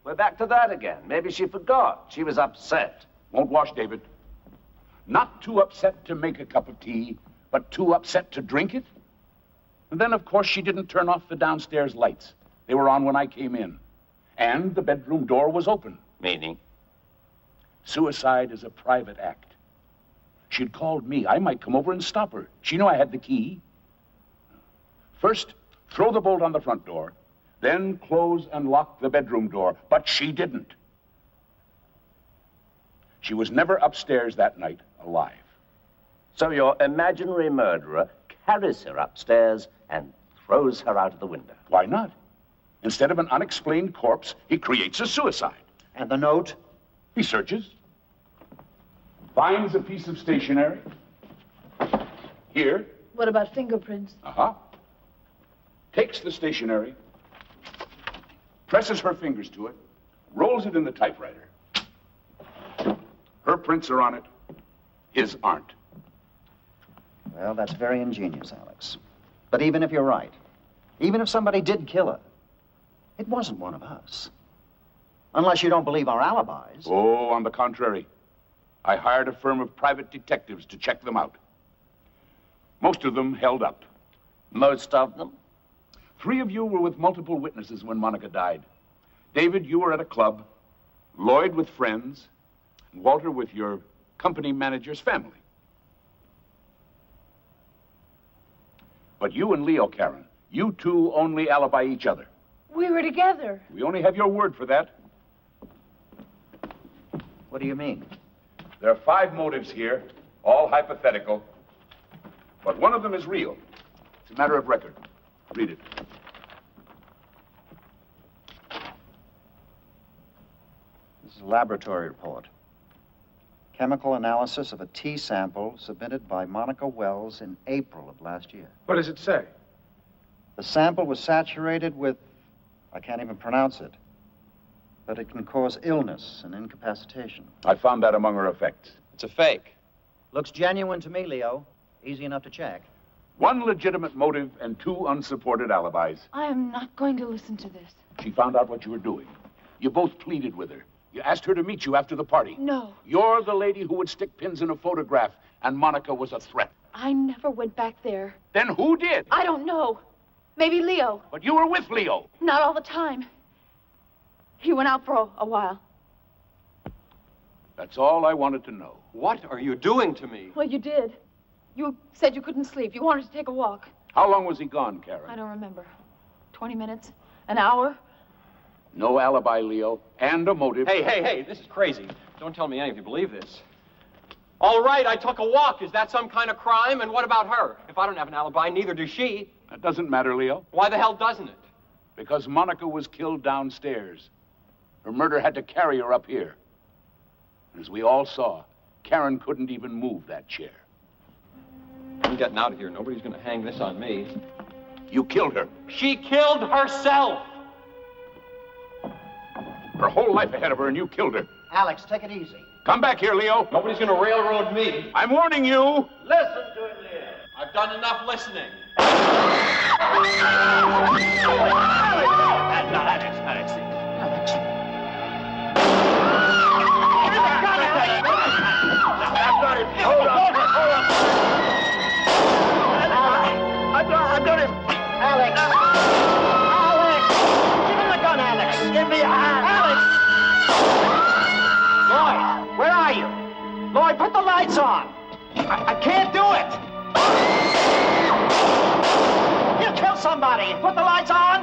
We're back to that again. Maybe she forgot. She was upset. Won't wash, David. Not too upset to make a cup of tea, but too upset to drink it? And then, of course, she didn't turn off the downstairs lights. They were on when I came in. And the bedroom door was open. Meaning? Suicide is a private act. She'd called me. I might come over and stop her. She knew I had the key. First, throw the bolt on the front door, then close and lock the bedroom door. But she didn't. She was never upstairs that night alive. So your imaginary murderer carries her upstairs and throws her out of the window. Why not? Instead of an unexplained corpse, he creates a suicide. And the note? He searches. finds a piece of stationery. Here. What about fingerprints? Uh-huh. Takes the stationery, presses her fingers to it, rolls it in the typewriter. Her prints are on it. His aren't. Well, that's very ingenious, Alex. But even if you're right, even if somebody did kill her, it wasn't one of us. Unless you don't believe our alibis. Oh, on the contrary. I hired a firm of private detectives to check them out. Most of them held up. Most of them? 3 of you were with multiple witnesses when Monica died. David, you were at a club. Lloyd with friends. And Walter with your company manager's family. But you and Leo, Karen, you two only alibi each other. We were together. We only have your word for that. What do you mean? There are 5 motives here, all hypothetical. But one of them is real. It's a matter of record. Read it. This is a laboratory report. Chemical analysis of a tea sample submitted by Monica Wells in April of last year. What does it say? The sample was saturated with, I can't even pronounce it, but it can cause illness and incapacitation. I found that among her effects. It's a fake. Looks genuine to me, Leo. Easy enough to check. 1 legitimate motive and 2 unsupported alibis. I am not going to listen to this. She found out what you were doing. You both pleaded with her. You asked her to meet you after the party. No. You're the lady who would stick pins in a photograph, and Monica was a threat. I never went back there. Then who did? I don't know. Maybe Leo. But you were with Leo. Not all the time. He went out for a while. That's all I wanted to know. What are you doing to me? Well, you did. You said you couldn't sleep. You wanted to take a walk. How long was he gone, Karen? I don't remember. 20 minutes? An hour? No alibi, Leo, and a motive. Hey, this is crazy. Don't tell me any of you believe this. All right, I took a walk. Is that some kind of crime? And what about her? If I don't have an alibi, neither does she. That doesn't matter, Leo. Why the hell doesn't it? Because Monica was killed downstairs. Her murder had to carry her up here. As we all saw, Karen couldn't even move that chair. I'm getting out of here. Nobody's going to hang this on me. You killed her. She killed herself! Her whole life ahead of her, and you killed her. Alex, take it easy. Come back here, Leo. Nobody's going to railroad me. I'm warning you. Listen to him, Leo. I've done enough listening. Hold on. I've got him. Alex! Alex! Give him the gun, Alex! Give me a hand. Alex! Lloyd, where are you? Lloyd, put the lights on! I can't do it! He'll kill somebody! Put the lights on!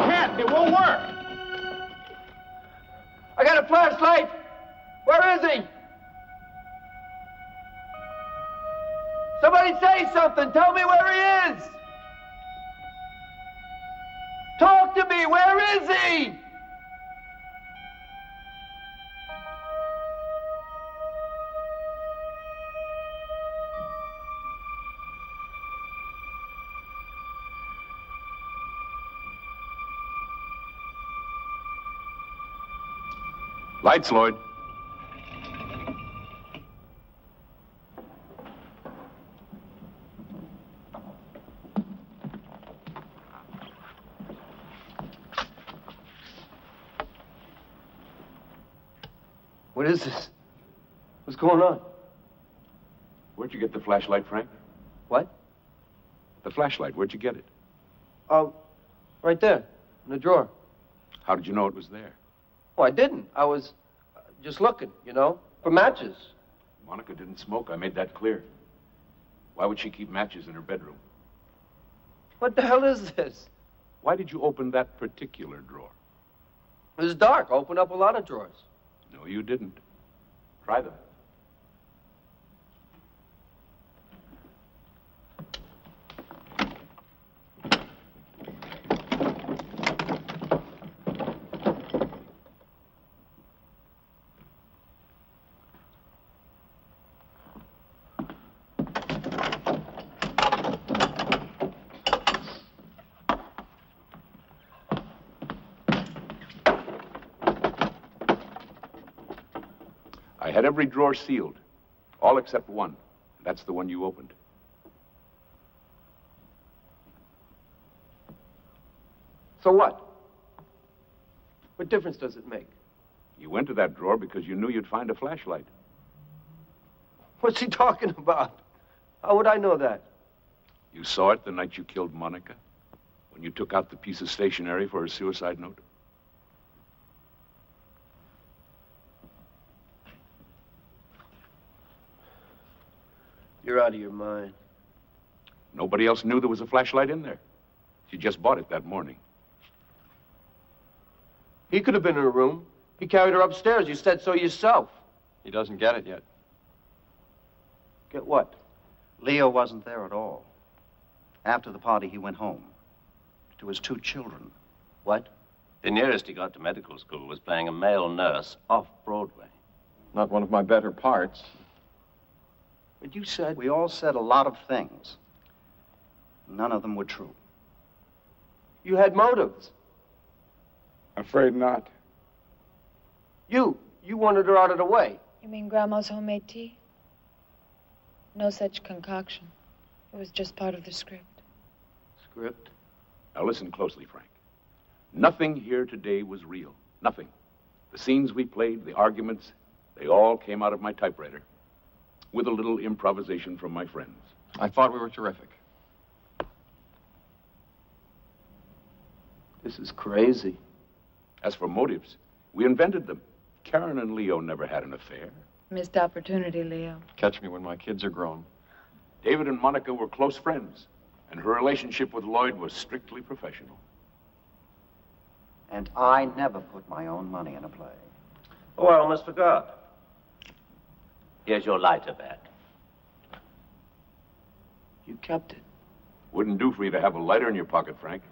Can't. It won't work. I got a flashlight. Where is he? Somebody say something. Tell me where he is. Talk to me. Where is he? Lights, Lloyd. What is this? What's going on? Where'd you get the flashlight, Frank? What? The flashlight. Where'd you get it? Oh, right there, in the drawer. How did you know it was there? Oh, I didn't. I was just looking, for matches. Monica didn't smoke. I made that clear. Why would she keep matches in her bedroom? What the hell is this? Why did you open that particular drawer? It was dark. I opened up a lot of drawers. No, you didn't. Try them. had every drawer sealed, all except one. That's the one you opened. So what? What difference does it make? You went to that drawer because you knew you'd find a flashlight. What's he talking about? How would I know that? You saw it the night you killed Monica? When you took out the piece of stationery for her suicide note? You're out of your mind. Nobody else knew there was a flashlight in there. She just bought it that morning. He could have been in her room. He carried her upstairs. You said so yourself. He doesn't get it yet. Get what? Leo wasn't there at all. After the party, he went home to his 2 children. What? The nearest he got to medical school was playing a male nurse off-Broadway. Not one of my better parts. But you said... We all said a lot of things. None of them were true. You had motives. Afraid not. You wanted her out of the way. You mean Grandma's homemade tea? No such concoction. It was just part of the script. Script? Now listen closely, Frank. Nothing here today was real. Nothing. The scenes we played, the arguments, they all came out of my typewriter. With a little improvisation from my friends. I thought we were terrific. This is crazy. As for motives, we invented them. Karen and Leo never had an affair. Missed opportunity, Leo. Catch me when my kids are grown. David and Monica were close friends, and her relationship with Lloyd was strictly professional. And I never put my own money in a play. Oh, I almost forgot. Here's your lighter back. You kept it. Wouldn't do for you to have a lighter in your pocket, Frank.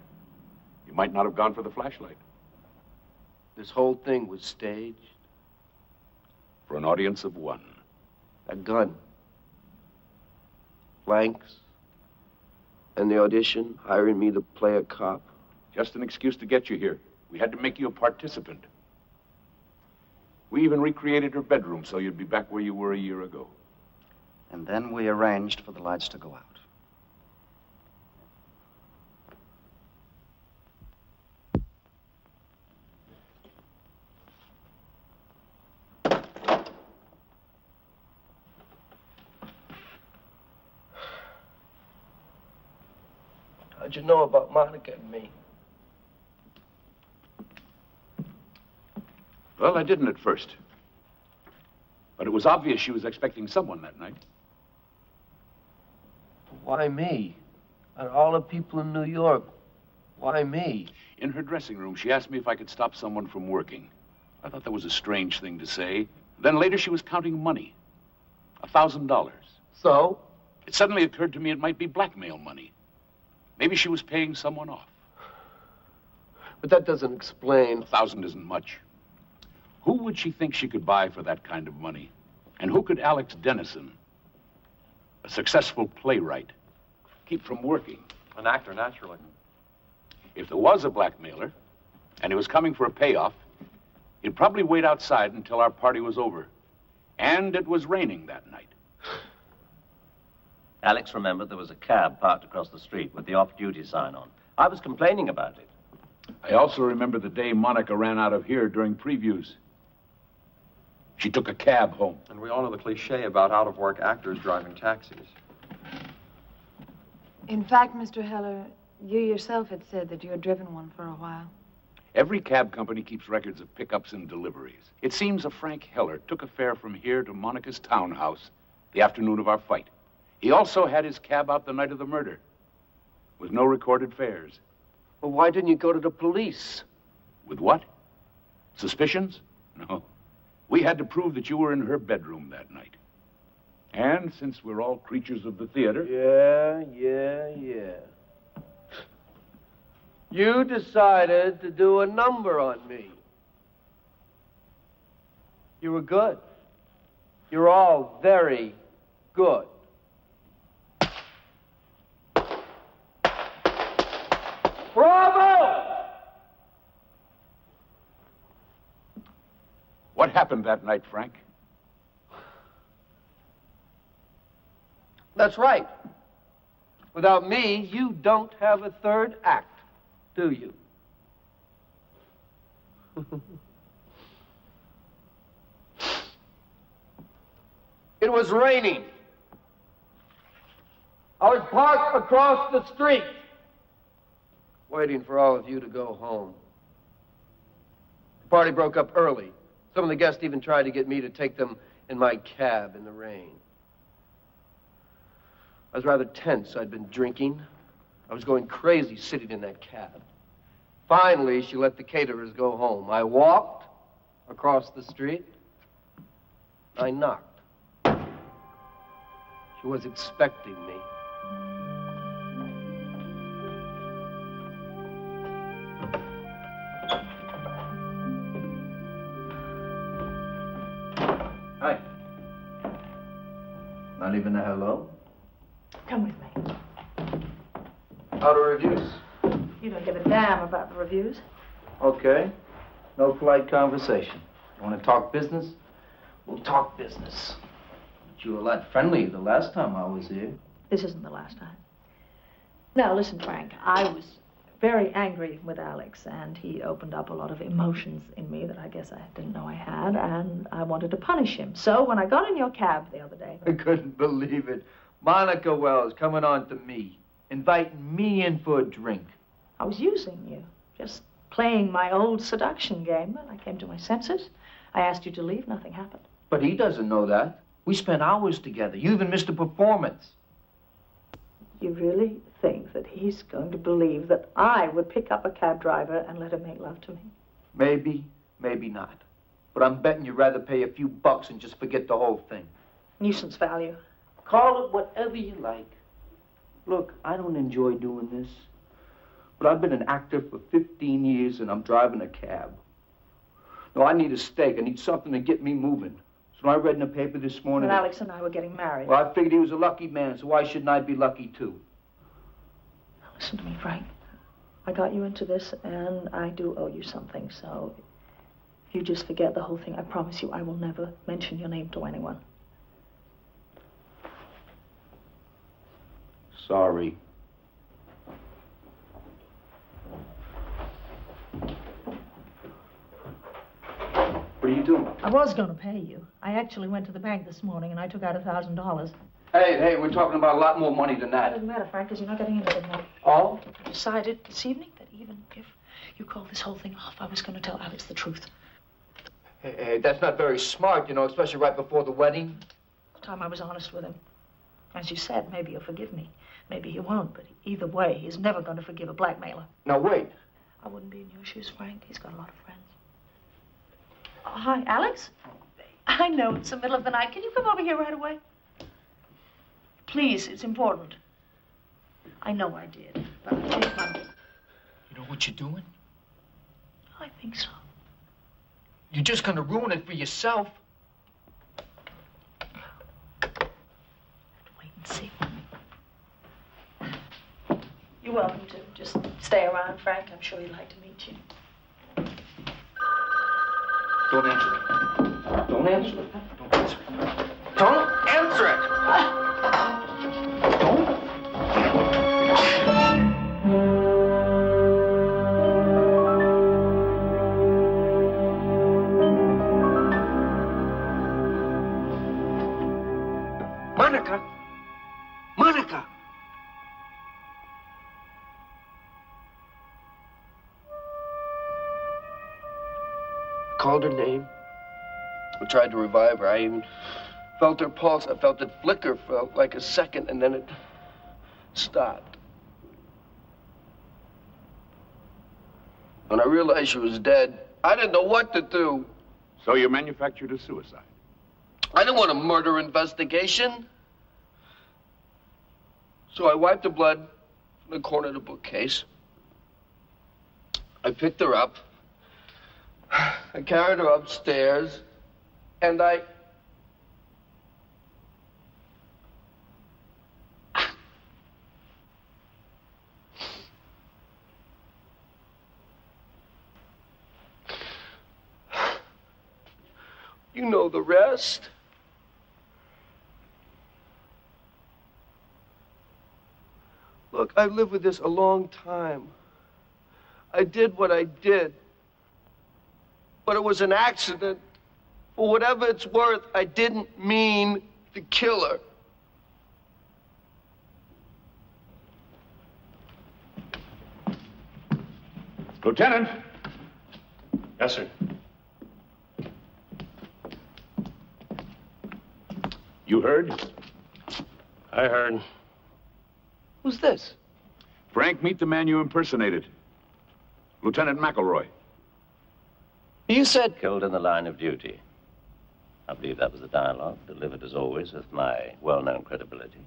You might not have gone for the flashlight. This whole thing was staged? For an audience of 1. A gun. Blanks. And the audition, hiring me to play a cop. Just an excuse to get you here. We had to make you a participant. We even recreated her bedroom so you'd be back where you were a year ago. And then we arranged for the lights to go out. How'd you know about Monica and me? Well, I didn't at first. But it was obvious she was expecting someone that night. Why me? Out of all the people in New York, why me? In her dressing room, she asked me if I could stop someone from working. I thought that was a strange thing to say. Then later she was counting money. $1,000. So? It suddenly occurred to me it might be blackmail money. Maybe she was paying someone off. But that doesn't explain... 1,000 isn't much. Who would she think she could buy for that kind of money? And who could Alex Dennison, a successful playwright, keep from working? An actor, naturally. If there was a blackmailer, and he was coming for a payoff, he'd probably wait outside until our party was over. And it was raining that night. Alex remembered there was a cab parked across the street with the off-duty sign on. I was complaining about it. I also remember the day Monica ran out of here during previews. She took a cab home. And we all know the cliche about out-of-work actors driving taxis. In fact, Mr. Heller, you yourself had said that you had driven one for a while. Every cab company keeps records of pickups and deliveries. It seems a Frank Heller took a fare from here to Monica's townhouse the afternoon of our fight. He also had his cab out the night of the murder, with no recorded fares. Well, why didn't you go to the police? With what? Suspicions? No. We had to prove that you were in her bedroom that night. And since we're all creatures of the theater... Yeah. You decided to do a number on me. You were good. You're all very good. Bravo! What happened that night, Frank? That's right. Without me, you don't have a third act, do you? It was raining. I was parked across the street, waiting for all of you to go home. The party broke up early. Some of the guests even tried to get me to take them in my cab in the rain. I was rather tense. I'd been drinking. I was going crazy sitting in that cab. Finally, she let the caterers go home. I walked across the street. I knocked. She was expecting me. Hi. Not even a hello? Come with me. How are reviews? You don't give a damn about the reviews. Okay. No polite conversation. You want to talk business? We'll talk business. But you were a lot friendlier the last time I was here. This isn't the last time. Now, listen, Frank. I was very angry with Alex, and he opened up a lot of emotions in me that I guess I didn't know I had, and I wanted to punish him. So when I got in your cab the other day... I couldn't believe it. Monica Wells coming on to me, inviting me in for a drink. I was using you, just playing my old seduction game. Well, I came to my senses. I asked you to leave. Nothing happened. But he doesn't know that. We spent hours together. You even missed a performance. You really think that he's going to believe that I would pick up a cab driver and let him make love to me? Maybe, maybe not. But I'm betting you'd rather pay a few bucks and just forget the whole thing. Nuisance value. Call it whatever you like. Look, I don't enjoy doing this. But I've been an actor for 15 years and I'm driving a cab. No, I need a steak. I need something to get me moving. So I read in the paper this morning... But Alex and I were getting married. Well, I figured he was a lucky man, so why shouldn't I be lucky too? Now, listen to me, Frank. I got you into this and I do owe you something, so if you just forget the whole thing, I promise you I will never mention your name to anyone. Sorry. What are you doing? I was going to pay you. I actually went to the bank this morning and I took out $1,000. Hey, we're talking about a lot more money than It that. doesn't matter, Frank, because you're not getting anything more. Oh? I decided this evening that even if you called this whole thing off, I was going to tell Alex the truth. Hey, that's not very smart, you know, especially right before the wedding. The time I was honest with him. As you said, maybe he'll forgive me. Maybe he won't, but either way, he's never going to forgive a blackmailer. Now, wait. I wouldn't be in your shoes, Frank. He's got a lot of friends. Oh, hi, Alex? I know it's the middle of the night. Can you come over here right away? Please, it's important. I know I did, but I did my... You know what you're doing? I think so. You're just gonna ruin it for yourself. Wait and see. You're welcome to. Just stay around, Frank. I'm sure he'd like to meet you. Don't answer it. Don't answer it. Don't answer it. Don't answer it! Don't. Monica! Monica! Called her name. I tried to revive her. I even felt her pulse. I felt it flicker for like a second, and then it stopped. When I realized she was dead, I didn't know what to do. So you manufactured a suicide? I didn't want a murder investigation. So I wiped the blood from the corner of the bookcase. I picked her up. I carried her upstairs, and I... You know the rest. Look, I've lived with this a long time. I did what I did. But it was an accident. For whatever it's worth, I didn't mean to kill her. Lieutenant! Yes, sir. You heard? I heard. Who's this? Frank, meet the man you impersonated. Lieutenant McElroy. You said... Killed in the line of duty. I believe that was the dialogue, delivered as always with my well-known credibility.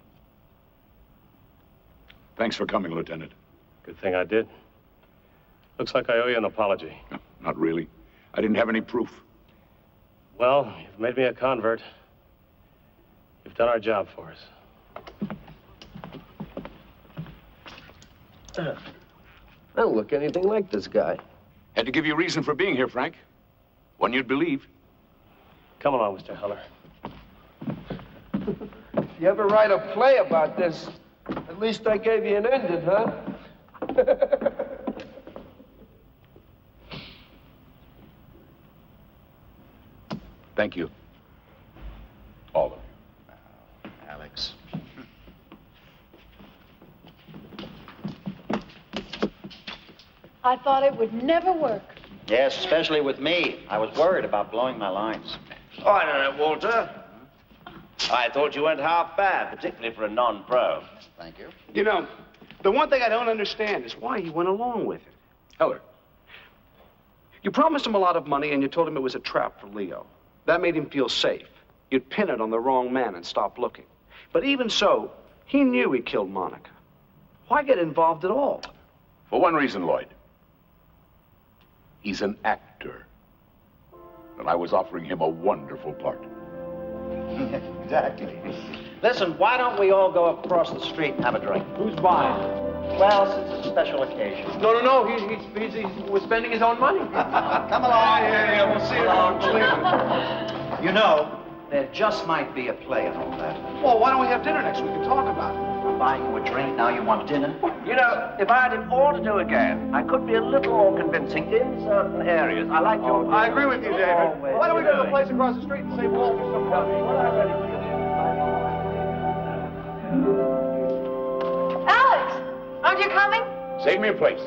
Thanks for coming, Lieutenant. Good thing I did. Looks like I owe you an apology. No, not really. I didn't have any proof. Well, you've made me a convert. You've done our job for us. I don't look anything like this guy. Had to give you reason for being here, Frank. One you'd believe. Come along, Mr. Heller. If you ever write a play about this, at least I gave you an ending, huh? Thank you. All of you. Alex. I thought it would never work. Yes, especially with me. I was worried about blowing my lines. Oh, I don't know, Walter. I thought you went half bad, particularly for a non-pro. Thank you. You know, the one thing I don't understand is why he went along with it. Heller. You promised him a lot of money and you told him it was a trap for Leo. That made him feel safe. You'd pin it on the wrong man and stop looking. But even so, he knew he killed Monica. Why get involved at all? For one reason, Lloyd. He's an actor. And I was offering him a wonderful part. Exactly. Listen, why don't we all go across the street and have a drink? Who's buying? Well, since it's a special occasion. No. He's spending his own money. Come along. Yeah, we'll see you around. You know, there just might be a play and all that. Well, why don't we have dinner next week and talk about it? I'm buying you a drink, now you want dinner? You know, if I had it all to do again, I could be a little more convincing in certain areas. I like your... I agree with you, David. Why don't we go to the place across the street and say Walter something? Alex, aren't you coming? Save me a place.